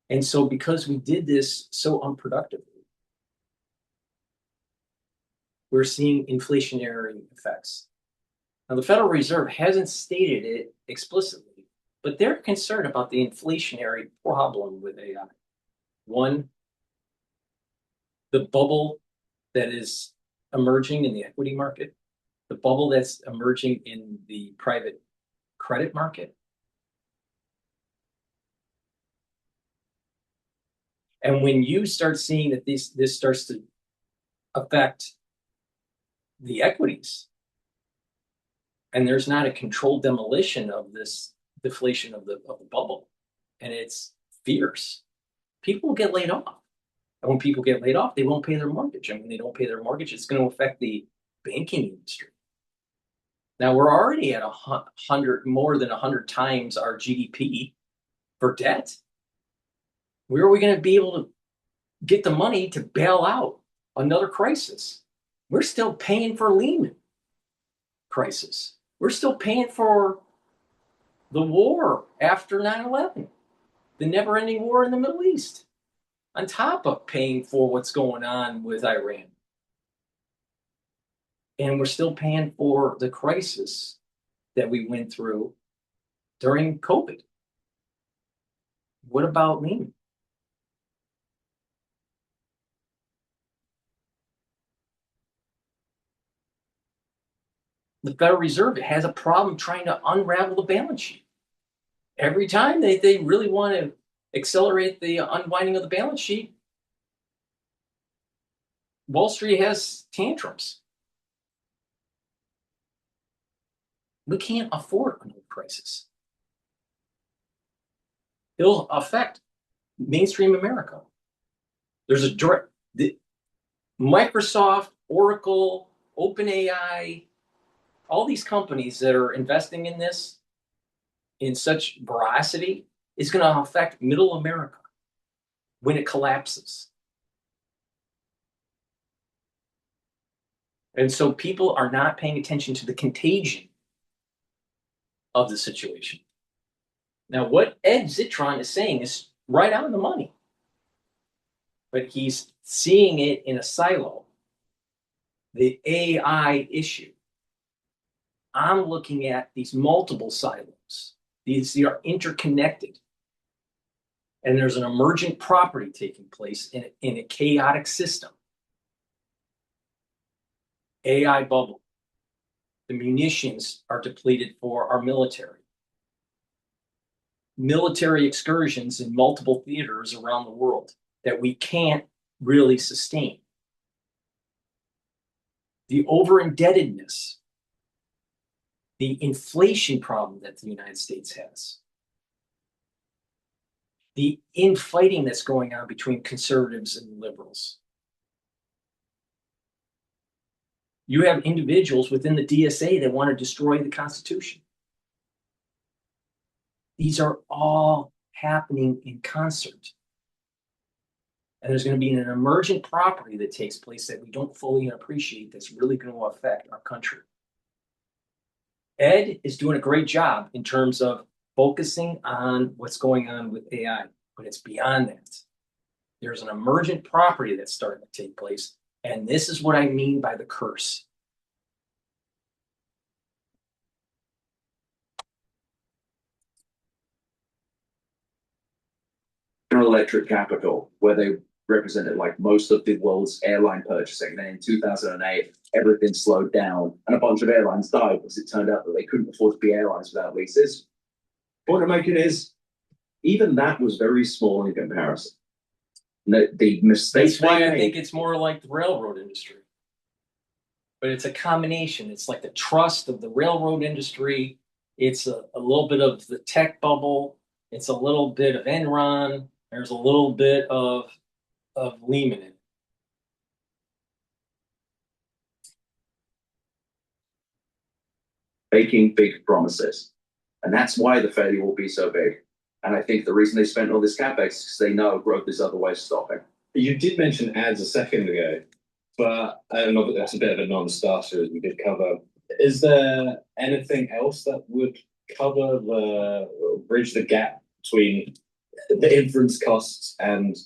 Speaker 1: And so because we did this so unproductively, we're seeing inflationary effects. Now, the Federal Reserve hasn't stated it explicitly, but they're concerned about the inflationary problem with AI. One, the bubble that is emerging in the equity market, the bubble that's emerging in the private credit market. And when you start seeing that this starts to affect the equities, and there's not a controlled demolition of this deflation of the bubble, and it's fierce, people will get laid off. And when people get laid off, they won't pay their mortgage. And when they don't pay their mortgage, it's going to affect the banking industry. Now, we're already at more than 100 times our GDP for debt. Where are we going to be able to get the money to bail out another crisis? We're still paying for Lehman crisis. We're still paying for the war after 9/11, the never-ending war in the Middle East, on top of paying for what's going on with Iran. And we're still paying for the crisis that we went through during COVID. What about Lehman? the Federal Reserve has a problem trying to unravel the balance sheet. Every time they really want to accelerate the unwinding of the balance sheet, Wall Street has tantrums. We can't afford another crisis. It'll affect mainstream America. There's a direct Microsoft, Oracle, OpenAI, all these companies that are investing in this in such veracity is going to affect middle America when it collapses. And so people are not paying attention to the contagion of the situation. Now, what Ed Zitron is saying is right on the money, but he's seeing it in a silo. The AI issue. I'm looking at these multiple silos. These are interconnected. And there's an emergent property taking place in a chaotic system. AI bubble. The munitions are depleted for our military. Military excursions in multiple theaters around the world that we can't really sustain. The over-indebtedness, the inflation problem that the United States has, the infighting that's going on between conservatives and liberals. You have individuals within the DSA that want to destroy the Constitution. These are all happening in concert. And there's going to be an emergent property that takes place that we don't fully appreciate that's really going to affect our country. Ed is doing a great job in terms of focusing on what's going on with AI, but it's beyond that. There's an emergent property that's starting to take place, and this is what I mean by the curse.
Speaker 8: General Electric Capital, where they represented like most of the world's airline purchasing. Then in 2008, everything slowed down and a bunch of airlines died because it turned out that they couldn't afford to be airlines without leases. Point I'm making is, even that was very small in comparison. The mistakes.
Speaker 1: That's why I think it's more like the railroad industry. But it's a combination. It's like the trust of the railroad industry. It's a little bit of the tech bubble. It's a little bit of Enron. There's a little bit of Lehman in it.
Speaker 8: Making big promises. And that's why the failure will be so big. And I think the reason they spent all this capex is because they know growth is otherwise stopping.
Speaker 9: You did mention ads a second ago, but I don't know, that's a bit of a non-starter as we did cover. Is there anything else that would cover bridge the gap between the inference costs and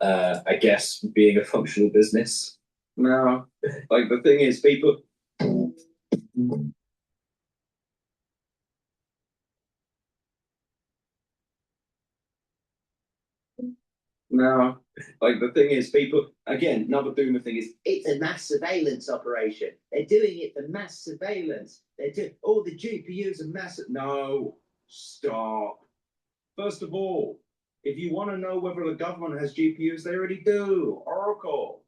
Speaker 9: I guess being a functional business?
Speaker 8: No, like the thing is, people. No, like the thing is, people, again, another boomer thing is, it's a mass surveillance operation. They're doing it for mass surveillance. They're doing all the GPUs are massive. No, stop. First of all, if you want to know whether the government has GPUs, they already do. Oracle.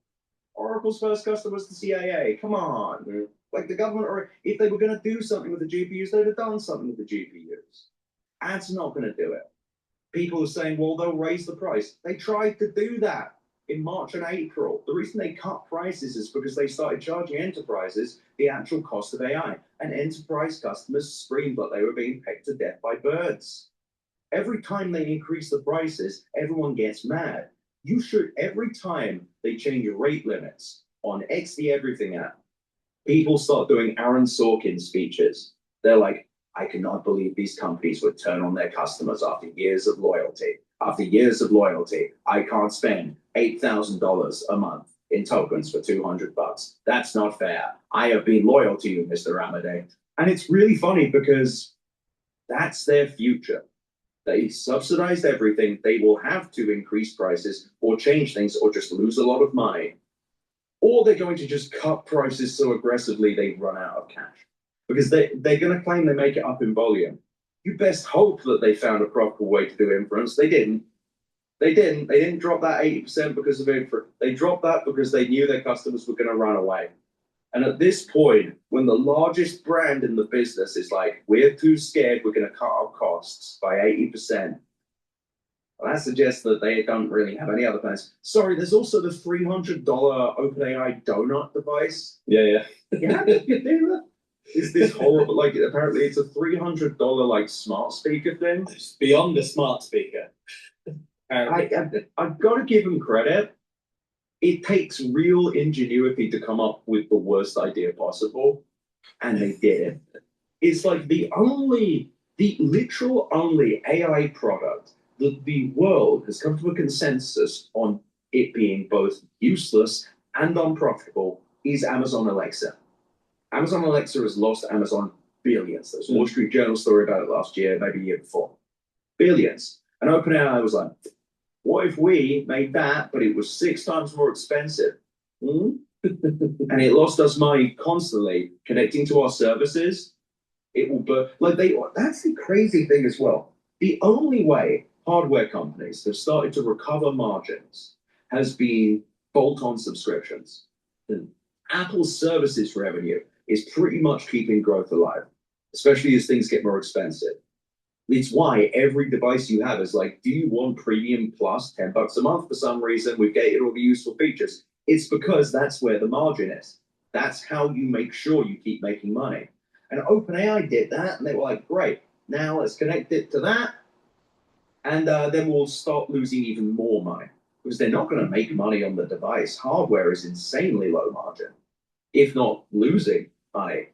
Speaker 8: Oracle's first customer was the CIA. Come on. Like the government, or if they were going to do something with the GPUs, they'd have done something with the GPUs. Ads not going to do it. People are saying, well, they'll raise the price. They tried to do that in March and April. The reason they cut prices is because they started charging enterprises the actual cost of AI. And enterprise customers screamed that they were being pecked to death by birds. Every time they increase the prices, everyone gets mad. You should, every time they change your rate limits on XD Everything app, people start doing Aaron Sorkin speeches. They're like, I cannot believe these companies would turn on their customers after years of loyalty. After years of loyalty, I can't spend $8,000 a month in tokens for $200. That's not fair. I have been loyal to you, Mr. Ramade. And it's really funny because that's their future. They subsidized everything. They will have to increase prices or change things or just lose a lot of money. Or they're going to just cut prices so aggressively they run out of cash. because they're going to claim they make it up in volume. You best hope that they found a profitable way to do inference. They didn't. They didn't drop that 80% because of inference. They dropped that because they knew their customers were going to run away. And at this point, when the largest brand in the business is like, we're too scared, we're going to cut our costs by 80%, well, that suggests that they don't really have any other plans. Sorry, there's also the $300 OpenAI donut device.
Speaker 9: Yeah.
Speaker 8: Yeah, you do that. It's this horrible, like, apparently it's a $300 like smart speaker thing.
Speaker 9: It's beyond a smart speaker.
Speaker 8: I've got to give them credit. It takes real ingenuity to come up with the worst idea possible, and they did it. It's like the literal only AI product that the world has come to a consensus on it being both useless and unprofitable is Amazon Alexa. Amazon Alexa has lost Amazon billions. There's a Wall Street Journal story about it last year, maybe a year before. Billions. And OpenAI was like, what if we made that, but it was 6 times more expensive? And it lost us money constantly connecting to our services. It will that's the crazy thing as well. The only way hardware companies have started to recover margins has been bolt-on subscriptions. And Apple's services revenue is pretty much keeping growth alive, especially as things get more expensive. It's why every device you have is like, do you want premium plus $10 a month for some reason? We've gated all the useful features. It's because that's where the margin is. That's how you make sure you keep making money. And OpenAI did that, and they were like, great, now let's connect it to that, and then we'll start losing even more money, because they're not going to make money on the device. Hardware is insanely low margin, if not losing money.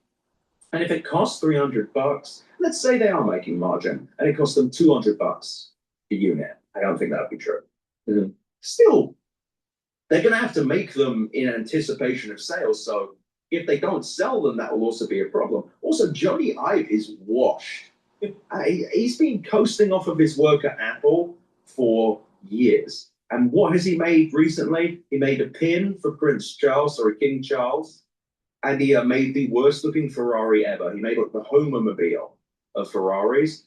Speaker 8: And if it costs $300, let's say they are making margin, and it costs them $200 a unit. I don't think that would be true. Still, they're going to have to make them in anticipation of sales. So if they don't sell them, that will also be a problem. Also, Johnny Ive is washed. He's been coasting off of his work at Apple for years. And what has he made recently? He made a pin for Prince Charles, or King Charles. And he made the worst looking Ferrari ever. He made like the Homermobile of Ferraris.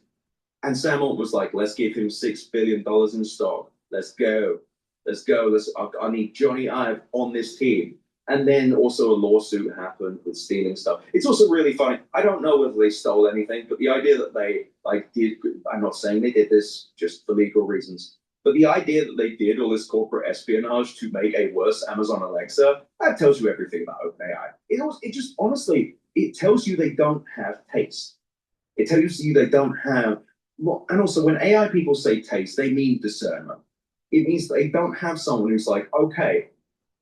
Speaker 8: And Sam Altman was like, let's give him $6 billion in stock. Let's go. I need Johnny Ive on this team. And then also a lawsuit happened with stealing stuff. It's also really funny. I don't know whether they stole anything, but the idea that they did, I'm not saying they did this just for legal reasons, but the idea that they did all this corporate espionage to make a worse Amazon Alexa, that tells you everything about OpenAI. It just honestly, it tells you they don't have taste. It tells you they don't have, and also when AI people say taste, they mean discernment. It means they don't have someone who's like, okay,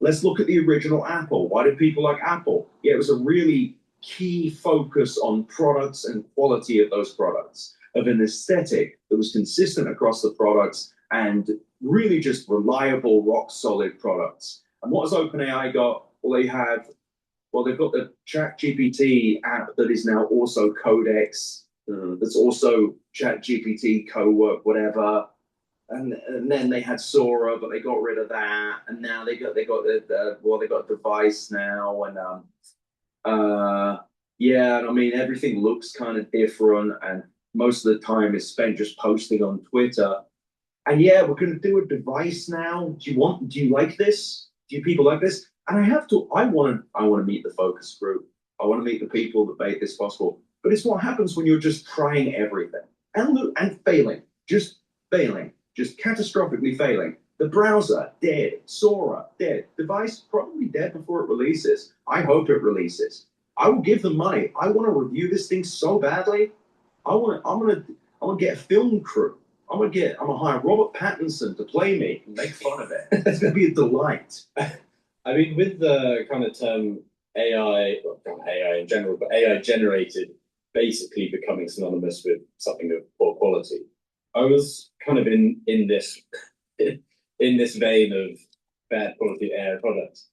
Speaker 8: let's look at the original Apple. Why did people like Apple? Yeah, it was a really key focus on products and quality of those products, of an aesthetic that was consistent across the products and really just reliable, rock solid products. And what has OpenAI got? Well, they've got the ChatGPT app that is now also Codex, that's also ChatGPT, co-work, whatever. And then they had Sora, but they got rid of that. And now they got device now, and and I mean everything looks kind of different, and most of the time is spent just posting on Twitter. And yeah, we're going to do a device now. Do you like this? Do people like this? And I want to meet the focus group. I want to meet the people that made this possible. But it's what happens when you're just trying everything and failing, just catastrophically failing. The browser, dead. Sora, dead. Device, probably dead before it releases. I hope it releases. I will give them money. I want to review this thing so badly. I'm gonna get a film crew. I'm gonna hire Robert Pattinson to play me and make fun of it. It's gonna be a delight.
Speaker 9: I mean, with the kind of term AI, well, not AI in general, but AI generated basically becoming synonymous with something of poor quality. I was kind of in this vein of bad quality AI products.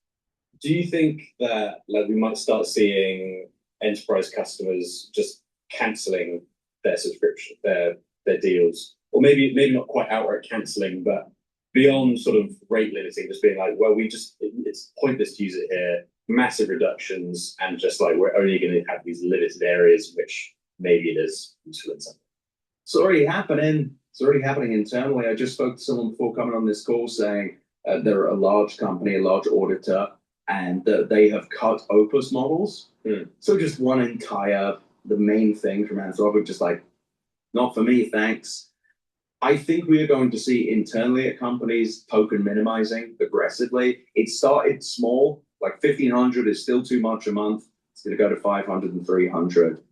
Speaker 9: Do you think that we might start seeing enterprise customers just cancelling their subscription, their deals, or maybe not quite outright cancelling, but beyond sort of rate limiting, just being like, well, it's pointless to use it here. massive reductions and just like we're only going to have these limited areas which maybe it is useful in something?
Speaker 8: It's already happening. It's already happening internally. I just spoke to someone before coming on this call saying they're a large company, a large auditor, and they have cut Opus models. So just one entire, the main thing from Anthropic, just like, not for me, thanks. I think we are going to see internally at companies token minimizing aggressively. It started small, like 1,500 is still too much a month. It's going to go to 500 and 300.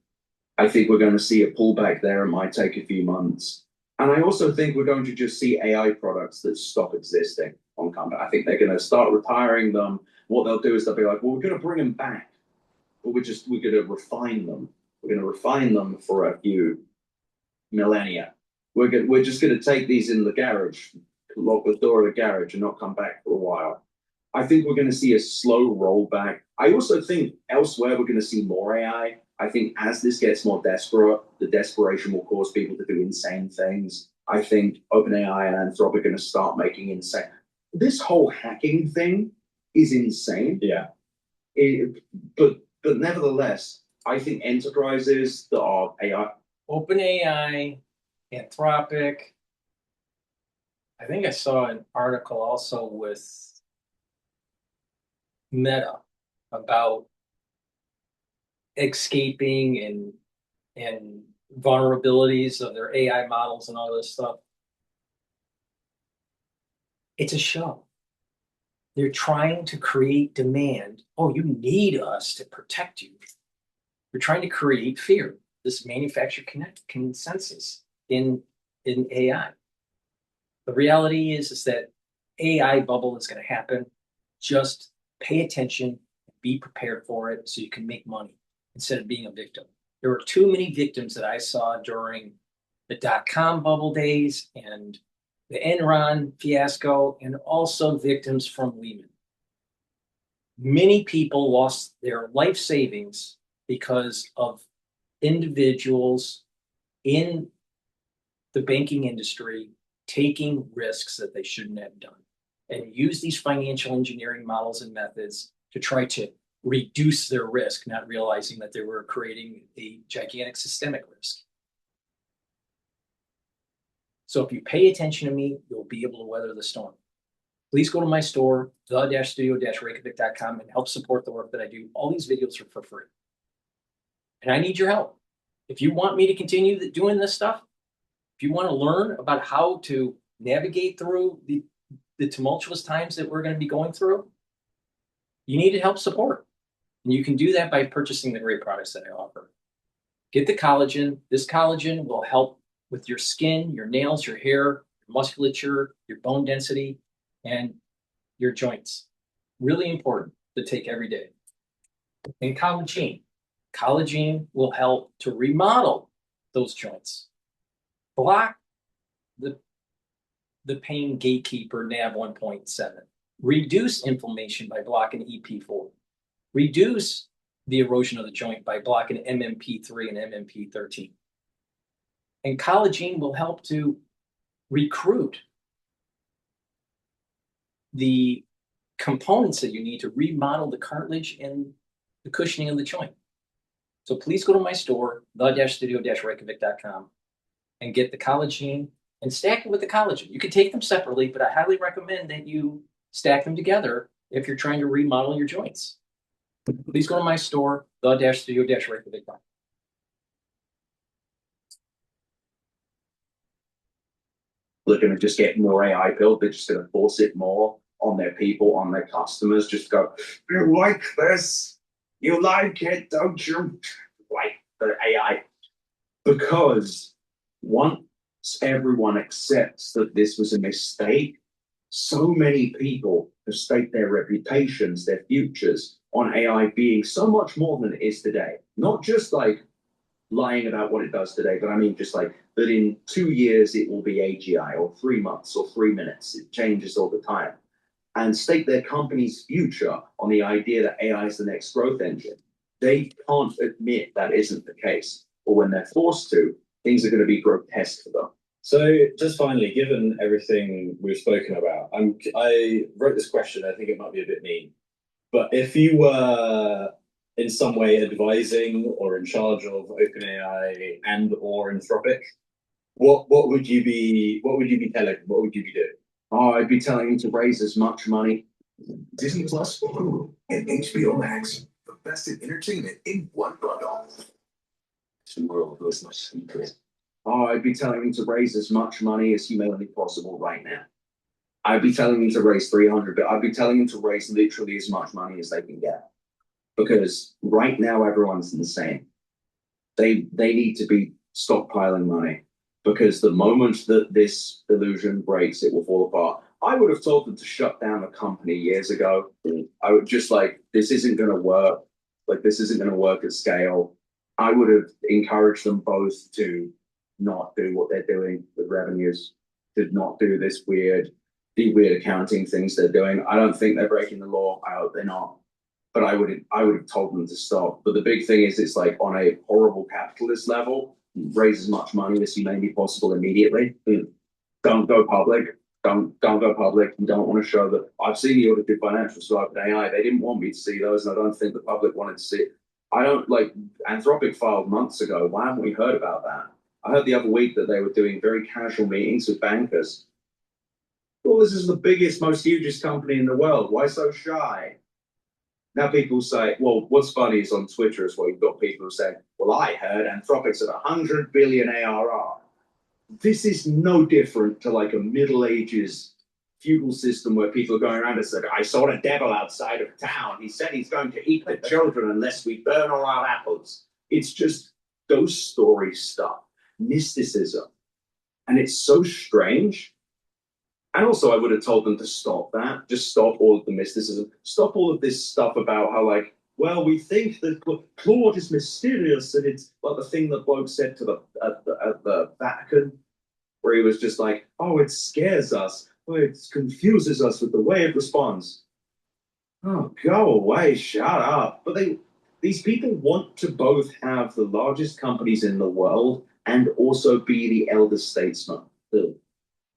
Speaker 8: I think we're going to see a pullback there. It might take a few months. And I also think we're going to just see AI products that stop existing on company. I think they're going to start retiring them. What they'll do is they'll be like, well, we're going to bring them back, but we're going to refine them. We're going to refine them for a few millennia. We're just going to take these in the garage, lock the door of the garage and not come back for a while. I think we're going to see a slow rollback. I also think elsewhere we're going to see more AI. I think as this gets more desperate, the desperation will cause people to do insane things. I think OpenAI and Anthropic are going to start making insane. This whole hacking thing is insane.
Speaker 9: Yeah.
Speaker 8: But nevertheless, I think enterprises that are AI.
Speaker 1: OpenAI, Anthropic. I think I saw an article also with Meta about escaping and vulnerabilities of their AI models and all this stuff. It's a show. They're trying to create demand. Oh, you need us to protect you. They're trying to create fear, this manufactured consensus in AI. The reality is that AI bubble is going to happen. Just pay attention, be prepared for it so you can make money instead of being a victim. There were too many victims that I saw during the dot-com bubble days and the Enron fiasco, and also victims from Lehman. Many people lost their life savings because of individuals in the banking industry taking risks that they shouldn't have done and use these financial engineering models and methods to try to reduce their risk, not realizing that they were creating a gigantic systemic risk. So if you pay attention to me, you'll be able to weather the storm. Please go to my store, the-studio-reykjavik.com, and help support the work that I do. All these videos are for free. And I need your help. If you want me to continue doing this stuff, if you want to learn about how to navigate through the tumultuous times that we're going to be going through, you need to help support. And you can do that by purchasing the great products that I offer. Get the collagen. This collagen will help with your skin, your nails, your hair, your musculature, your bone density, and your joints. Really important to take every day. And collagen. Collagen will help to remodel those joints. Block the pain gatekeeper NAV 1.7. Reduce inflammation by blocking EP4. Reduce the erosion of the joint by blocking MMP3 and MMP13. And collagen will help to recruit the components that you need to remodel the cartilage and the cushioning of the joint. So please go to my store, the-studio-reykjavik.com, and get the collagen and stack it with the collagen. You can take them separately, but I highly recommend that you stack them together if you're trying to remodel your joints. Please go to my store, the-studio-reykjavik.com.
Speaker 8: They're going to just get more AI built. They're just going to force it more on their people, on their customers. Just go, you like this? You like it, don't you? Like the AI. Because once everyone accepts that this was a mistake, so many people have staked their reputations, their futures on AI being so much more than it is today. Not just like lying about what it does today, but I mean just like that in 2 years it will be AGI, or 3 months, or 3 minutes. It changes all the time. And stake their company's future on the idea that AI is the next growth engine. They can't admit that isn't the case. Or when they're forced to, things are going to be grotesque for them.
Speaker 9: So just finally, given everything we've spoken about, I wrote this question. I think it might be a bit mean, But if you were in some way advising or in charge of OpenAI and or Anthropic, what would you be telling? What would you be doing?
Speaker 8: Oh, I'd be telling him to raise as much money.
Speaker 6: Disney Plus, Hulu, and HBO Max. The best in entertainment in one bundle.
Speaker 10: Some world was my secret.
Speaker 8: Oh, I'd be telling him to raise as much money as humanly possible right now. I'd be telling him to raise 300, but I'd be telling him to raise literally as much money as they can get. Because right now everyone's insane. They need to be stockpiling money. Because the moment that this illusion breaks, it will fall apart. I would have told them to shut down the company years ago. I would just this isn't going to work. This isn't going to work at scale. I would have encouraged them both to not do what they're doing with revenues, to not do the weird accounting things they're doing. I don't think they're breaking the law. I hope they're not. But I would have told them to stop. But the big thing is, it's on a horrible capitalist level. Raise as much money as humanly possible immediately. Don't go public. Don't go public. You don't want to show that. I've seen the audited financials for OpenAI. They didn't want me to see those, and I don't think the public wanted to see it. I don't Anthropic filed months ago. Why haven't we heard about that? I heard the other week that they were doing very casual meetings with bankers. Well, this is the biggest, most hugest company in the world. Why so shy? Now people say, well, what's funny is on Twitter as well, you've got people who say, well, I heard Anthropic's at 100 billion ARR. This is no different to a Middle Ages feudal system where people are going around and said, I saw the devil outside of town. He said he's going to eat the children unless we burn all our apples. It's just ghost story stuff, mysticism. And it's so strange. And also, I would have told them to stop that. Just stop all of the mysticism. Stop all of this stuff about how, well, we think that Claude is mysterious, and it's like the thing that bloke said to the Vatican, where he was just oh, it scares us. Oh, it confuses us with the way it responds. Oh, go away, shut up. But these people want to both have the largest companies in the world and also be the elder statesman.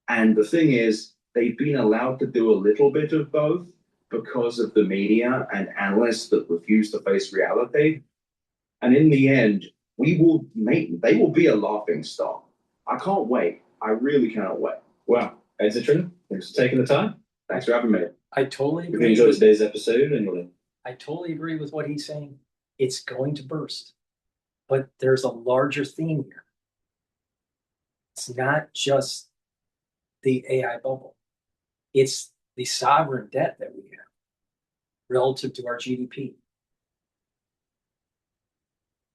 Speaker 8: And the thing is, they've been allowed to do a little bit of both because of the media and analysts that refuse to face reality. And in the end, they will be a laughing stock. I can't wait. I really cannot wait.
Speaker 9: Wow. Hey, Zitron, thanks for taking the time.
Speaker 8: Thanks for having me.
Speaker 1: I totally
Speaker 9: If you
Speaker 1: agree.
Speaker 9: enjoyed today's episode, and
Speaker 1: I totally agree with what he's saying. It's going to burst. But there's a larger theme here. It's not just the AI bubble. It's the sovereign debt that we have relative to our GDP.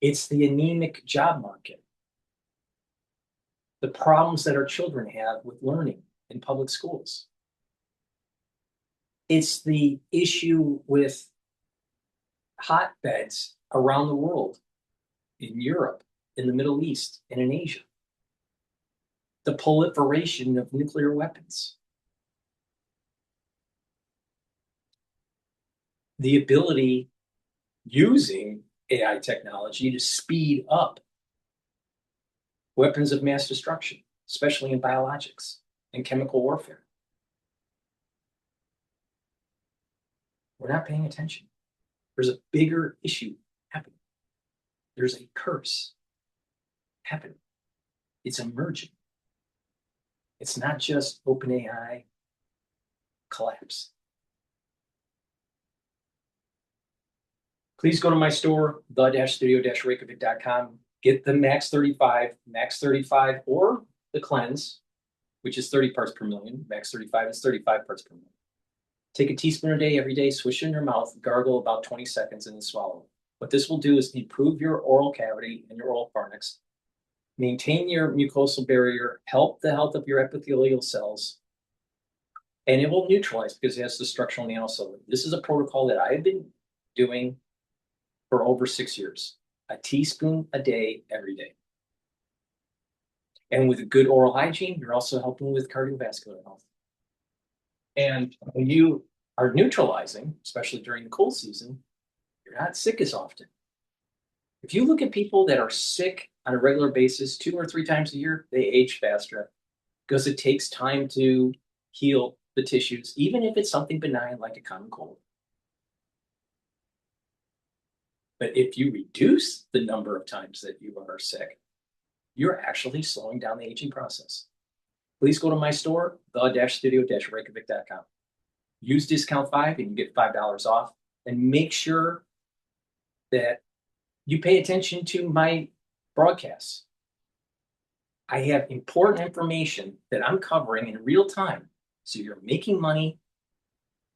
Speaker 1: It's the anemic job market. The problems that our children have with learning in public schools. It's the issue with hotbeds around the world, in Europe, in the Middle East, and in Asia. The proliferation of nuclear weapons. The ability, using AI technology, to speed up weapons of mass destruction, especially in biologics and chemical warfare. We're not paying attention. There's a bigger issue happening. There's a curse happening. It's emerging. It's not just OpenAI collapse. Please go to my store, the-studio-reykjavik.com. Get the Max 35, or the Cleanse, which is 30 parts per million. Max 35 is 35 parts per million. Take a teaspoon a day, every day, swish it in your mouth, gargle about 20 seconds, and then swallow. What this will do is improve your oral cavity and your oral pharynx, maintain your mucosal barrier, help the health of your epithelial cells, and it will neutralize because it has the structural nanosolid. This is a protocol that I've been doing for over 6 years. A teaspoon a day, every day. And with a good oral hygiene, you're also helping with cardiovascular health. And when you are neutralizing, especially during the cold season, you're not sick as often. If you look at people that are sick on a regular basis 2 or 3 times a year, they age faster because it takes time to heal the tissues, even if it's something benign like a common cold.
Speaker 14: But if you reduce the number of times that you are sick, you're actually slowing down the aging process. Please go to my store, the-studio-reykjavik.com. Use discount 5 and you get $5 off. And make sure that you pay attention to my broadcasts. I have important information that I'm covering in real time. So you're making money,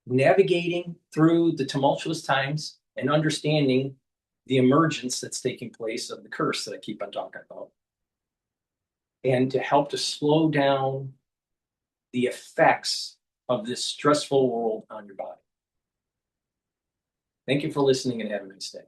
Speaker 14: navigating through the tumultuous times, and understanding the emergence that's taking place of the curse that I keep on talking about. And to help to slow down the effects of this stressful world on your body. Thank you for listening and have a nice day.